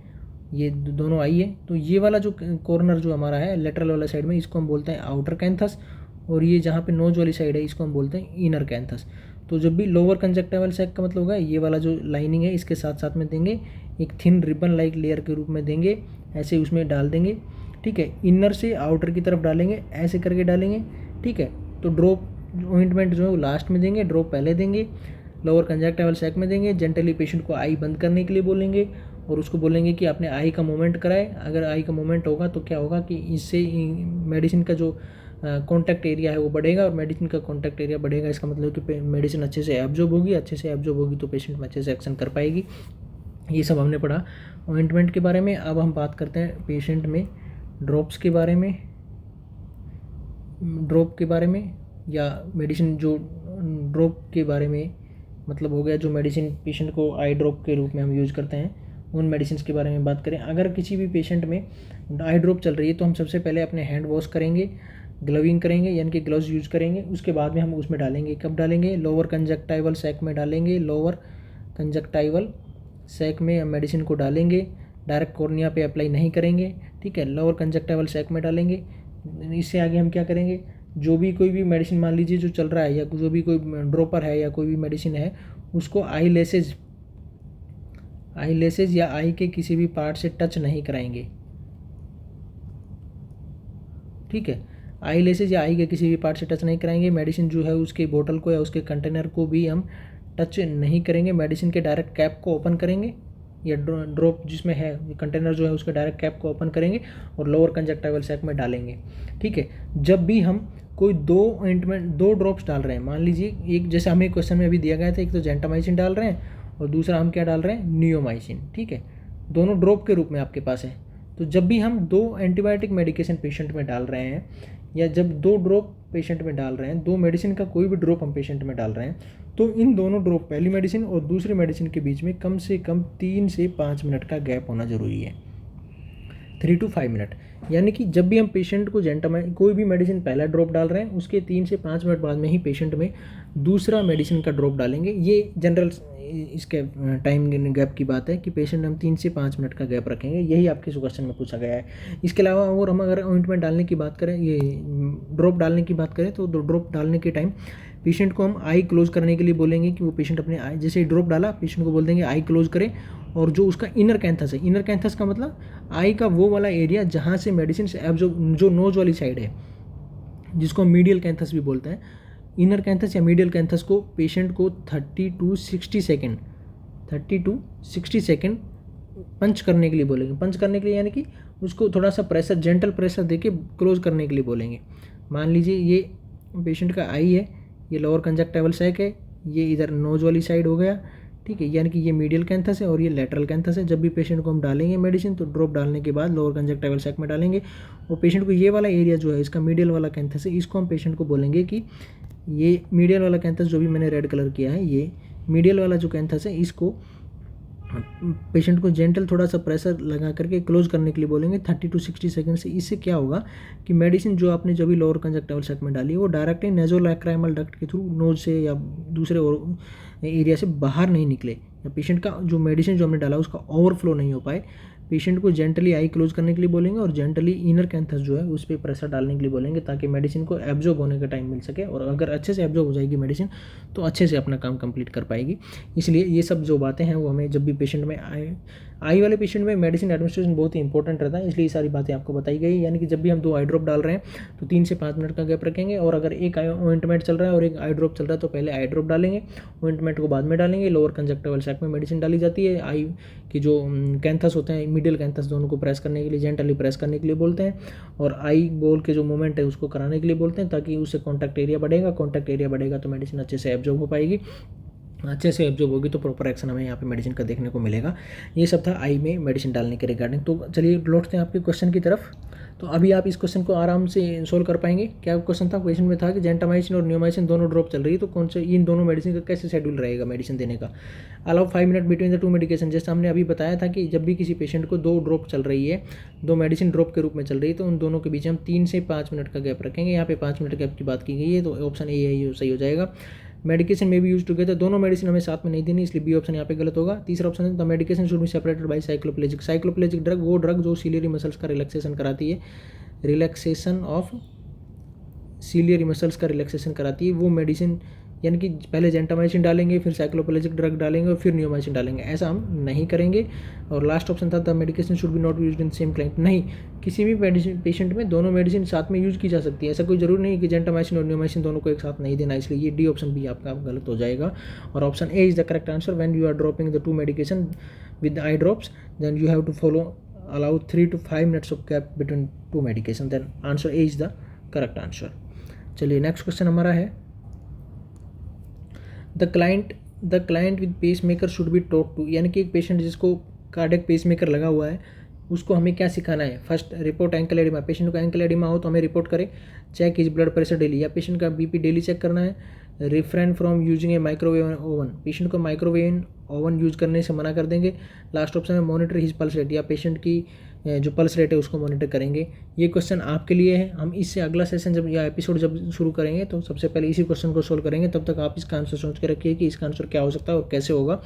ये दोनों आई है, तो ये वाला जो कॉर्नर जो हमारा है लेटरल वाला साइड में इसको हम बोलते हैं आउटर कैंथस, और ये जहाँ पे नोज वाली साइड है इसको हम बोलते हैं इनर कैंथस। तो जब भी लोअर कंजक्टाइवल सैक का मतलब होगा ये वाला जो लाइनिंग है इसके साथ साथ में देंगे एक थिन रिबन लाइक लेयर के रूप में देंगे, ऐसे उसमें डाल देंगे, ठीक है। इनर से आउटर की तरफ डालेंगे, ऐसे करके डालेंगे, ठीक है। तो ड्रॉप ऑइंटमेंट जो है वो लास्ट में देंगे, ड्रॉप पहले देंगे, लोअर कंजक्टिवल सैक में देंगे। जेंटली पेशेंट को आई बंद करने के लिए बोलेंगे और उसको बोलेंगे कि आपने आई का मूवमेंट कराए। अगर आई का मूवमेंट होगा तो क्या होगा कि इससे मेडिसिन का जो कॉन्टैक्ट एरिया है वो बढ़ेगा, और मेडिसिन का कॉन्टैक्ट एरिया बढ़ेगा, इसका मतलब कि मेडिसिन अच्छे से एब्जॉर्ब होगी, अच्छे से एब्जॉर्ब होगी तो पेशेंट में अच्छे से एक्शन कर पाएगी। ये सब हमने पढ़ा ऑइंटमेंट के बारे में। अब हम बात करते हैं पेशेंट में ड्रॉप्स के बारे में, ड्रॉप के बारे में, या मेडिसिन जो ड्रॉप के बारे में मतलब हो गया जो मेडिसिन पेशेंट को आई ड्रॉप के रूप में हम यूज़ करते हैं, उन मेडिसिन के बारे में बात करें। अगर किसी भी पेशेंट में आई ड्रॉप चल रही है तो हम सबसे पहले अपने हैंड वॉश करेंगे, ग्लविंग करेंगे, यानी कि ग्लव्स यूज़ करेंगे। उसके बाद में हम उसमें डालेंगे, कब डालेंगे, लोअर कंजक्टाइवल सैक में डालेंगे, लोअर कंजक्टाइवल सैक में मेडिसिन को डालेंगे, डायरेक्ट कॉर्निया पे अप्लाई नहीं करेंगे, ठीक है। लोअर कंजक्टाइवल सैक में डालेंगे। इससे आगे हम क्या करेंगे, जो भी कोई भी मेडिसिन मान लीजिए जो चल रहा है, या जो भी कोई ड्रॉपर है या कोई भी मेडिसिन है, उसको आई लेसेज या आई के किसी भी पार्ट से टच नहीं कराएंगे, ठीक है। आई लेसेज या आई के किसी भी पार्ट से टच नहीं कराएंगे। मेडिसिन जो है उसके बोतल को या उसके कंटेनर को भी हम टच नहीं करेंगे। मेडिसिन के डायरेक्ट कैप को ओपन करेंगे, या ड्रॉप जिसमें है कंटेनर जो है उसके डायरेक्ट कैप को ओपन करेंगे और लोअर कंजक्टिवल सैक में डालेंगे, ठीक है। जब भी हम कोई दो ड्रॉप्स डाल रहे हैं, मान लीजिए एक जैसे हमें क्वेश्चन में अभी दिया गया था, एक तो जेंटामाइसिन डाल रहे हैं और दूसरा हम क्या डाल रहे हैं, नियोमाइसिन, ठीक है। दोनों ड्रॉप के रूप में आपके पास है। तो जब भी हम 2 एंटीबायोटिक मेडिकेशन पेशेंट में डाल रहे हैं, या जब 2 ड्रॉप पेशेंट में डाल रहे हैं, 2 मेडिसिन का कोई भी ड्रॉप हम पेशेंट में डाल रहे हैं, तो इन दोनों ड्रॉप, पहली मेडिसिन और दूसरी मेडिसिन के बीच में कम से कम 3 से 5 मिनट का गैप होना ज़रूरी है, 3 to 5 मिनट। यानी कि जब भी हम पेशेंट को कोई भी मेडिसिन पहला ड्रॉप डाल रहे हैं, उसके 3 से 5 मिनट बाद में ही पेशेंट में दूसरा मेडिसिन का ड्रॉप डालेंगे। ये जनरल इसके टाइम गैप की बात है कि पेशेंट हम 3 से 5 मिनट का गैप रखेंगे, यही आपके क्वेश्चन में पूछा गया है। इसके अलावा और हम अगर ऑइंटमेंट डालने की बात करें, ये ड्रॉप डालने की बात करें, तो ड्रॉप डालने के टाइम पेशेंट को हम आई क्लोज करने के लिए बोलेंगे कि वो पेशेंट अपने आई, जैसे ही ड्रॉप डाला पेशेंट को बोल देंगे आई क्लोज करें, और जो उसका इनर कैंथस है, इनर कैंथस का मतलब आई का वो वाला एरिया जहाँ से मेडिसिन से एब्जॉर्ब, जो नोज वाली साइड है, जिसको मीडियल कैंथस भी बोलते हैं, इनर कैंथस या मीडियल कैंथस को पेशेंट को 30 to 60 सेकेंड पंच करने के लिए बोलेंगे। पंच करने के लिए यानी कि उसको थोड़ा सा प्रेशर, जेंटल प्रेशर देके क्लोज करने के लिए बोलेंगे। मान लीजिए ये पेशेंट का आई है, ये लोअर कंजक्टिवल सैक है, ये इधर नोज वाली साइड हो गया, ठीक है। यानी कि ये मीडियल कैंथस है और ये लेटरल कैंथस है। जब भी पेशेंट को हम डालेंगे मेडिसिन, तो ड्रॉप डालने के बाद लोअर कंजक्टिवल सैक में डालेंगे, और पेशेंट को ये वाला एरिया जो है इसका मीडियल वाला कैंथस है, इसको हम पेशेंट को बोलेंगे कि ये मीडियल वाला कैंथस जो भी मैंने रेड कलर किया है, ये मीडियल वाला जो कैंथस है, इसको पेशेंट को जेंटल थोड़ा सा प्रेशर लगा करके क्लोज करने के लिए बोलेंगे 30 to 60 सेकंड से। इससे क्या होगा कि मेडिसिन जो आपने जब भी लोअर कंजक्टिवल सैक में डाली है वो डायरेक्टली नेज़ोलैक्राइमल डक्ट के थ्रू नोज से या दूसरे एरिया से बाहर नहीं निकले, या पेशेंट का जो मेडिसिन जो हमने डाला उसका ओवरफ्लो नहीं हो पाए। पेशेंट को जेंटली आई क्लोज करने के लिए बोलेंगे और जेंटली इनर कैंथस जो है उस पर प्रेशर डालने के लिए बोलेंगे, ताकि मेडिसिन को एब्जॉर्ब होने का टाइम मिल सके, और अगर अच्छे से एब्जॉर्ब हो जाएगी मेडिसिन तो अच्छे से अपना काम कंप्लीट कर पाएगी। इसलिए ये सब जो बातें हैं वो हमें जब भी पेशेंट में आई वाले पेशेंट में मेडिसिन एडमिनिस्ट्रेशन बहुत ही इंपॉर्टेंट रहता है, इसलिए ये सारी बातें आपको बताई गई। यानी कि जब भी हम 2 आई ड्रॉप डाल रहे हैं तो 3 से 5 मिनट का गैप रखेंगे, और अगर एक ऑइंटमेंट चल रहा है और एक आई ड्रॉप चल रहा है तो पहले आई ड्रॉप डालेंगे, ऑइंटमेंट को बाद में डालेंगे। लोअर कंजक्टिवल सैक में मेडिसिन डाली जाती है, आई की जो कैंथस होते हैं, मिडिल कैंथस, दोनों को प्रेस करने के लिए, जेंटली प्रेस करने के लिए बोलते हैं, और आई बोल के जो मूवमेंट है उसको कराने के लिए बोलते हैं, ताकि उससे कॉन्टैक्ट एरिया बढ़ेगा। कॉन्टैक्ट एरिया बढ़ेगा तो मेडिसिन अच्छे से एब्जॉर्ब हो पाएगी, अच्छे से एब्जॉर्ब होगी तो प्रॉपर एक्शन हमें यहाँ पे मेडिसिन का देखने को मिलेगा। ये सब था आई में मेडिसिन डालने के रिगार्डिंग। तो चलिए लौटते हैं आपके क्वेश्चन की तरफ। तो अभी आप इस क्वेश्चन को आराम से सोल्व कर पाएंगे। क्या क्वेश्चन था, क्वेश्चन में था कि जेंटामाइसिन और नियोमाइसिन दोनों ड्रॉप चल रही है, तो कौन से इन दोनों मेडिसिन का कैसे शेड्यूल रहेगा मेडिसिन देने का। Allow 5 minute between the 2 medication. जैसे हमने अभी बताया था कि जब भी किसी पेशेंट को 2 ड्रॉप चल रही है, 2 मेडिसिन ड्रॉप के रूप में चल रही है, तो उन दोनों के बीच हम 3 से 5 मिनट का गैप रखेंगे। यहाँ पे 5 मिनट गैप की बात की गई है, तो ऑप्शन ए सही हो जाएगा। मेडिकेशन में भी यूज टुगेदर, दोनों मेडिसिन हमें साथ में नहीं देनी, इसलिए बी ऑप्शन यहाँ पे गलत होगा। तीसरा ऑप्शन है the medication should be separated by cycloplegic. Cycloplegic drug वो ड्रग जो सीलियरी मसल्स का रिलैक्सेशन कराती है, रिलैक्सेशन ऑफ सीलियरी मसल्स का रिलैक्सेशन कराती है, वो मेडिसिन यानी कि पहले जेंटामाइसिन डालेंगे, फिर साइक्लोपेलेजिक ड्रग डालेंगे और फिर नियोमाइसिन डालेंगे, ऐसा हम नहीं करेंगे। और लास्ट ऑप्शन था the medication should be not used in same client. नहीं, किसी भी पेशेंट में दोनों मेडिसिन साथ में यूज की जा सकती है, ऐसा कोई जरूरी नहीं कि जेंटामाइसिन और नियोमाइसिन दोनों को एक साथ नहीं देना, इसलिए ये डी ऑप्शन भी आपका गलत हो जाएगा। और option A is the correct answer. When you are dropping the 2 medication with eye drops then you have to follow allow 3 to 5 minutes of gap between 2 medication, then answer A is the correct answer। चलिए नेक्स्ट क्वेश्चन हमारा है the client with pacemaker should be taught to, यानी कि एक पेशेंट जिसको कार्डियक पेस मेकर लगा हुआ है उसको हमें क्या सिखाना है। First, report ankle oedema, patient को एंकल एडिमा हो तो हमें रिपोर्ट करें। Check is blood pressure daily, या पेशेंट का बीपी डेली चेक करना है। Refrain from using a microwave oven, patient को माइक्रोवेव ओवन यूज़ करने से मना कर देंगे। लास्ट ऑप्शन है मॉनिटर हिज पल्स रेट, या पेशेंट की जो पल्स रेट है उसको मॉनिटर करेंगे। ये क्वेश्चन आपके लिए है। हम इससे अगला सेशन जब या एपिसोड जब शुरू करेंगे तो सबसे पहले इसी क्वेश्चन को सोल्व करेंगे। तब तक आप इसका आंसर सोच के रखिए कि इसका आंसर क्या हो सकता है और कैसे होगा,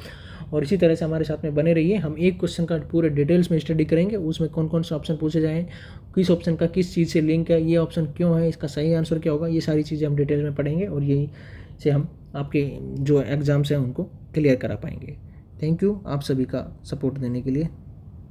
और इसी तरह से हमारे साथ में बने रहिए। हम एक क्वेश्चन का पूरे डिटेल्स में स्टडी करेंगे, उसमें कौन कौन से ऑप्शन पूछे जाएँ, किस ऑप्शन का किस चीज़ से लिंक है, ये ऑप्शन क्यों है, इसका सही आंसर क्या होगा, ये सारी चीज़ें हम डिटेल में पढ़ेंगे और यही से हम आपके जो एग्ज़ाम्स हैं उनको क्लियर करा पाएंगे। थैंक यू आप सभी का सपोर्ट देने के लिए।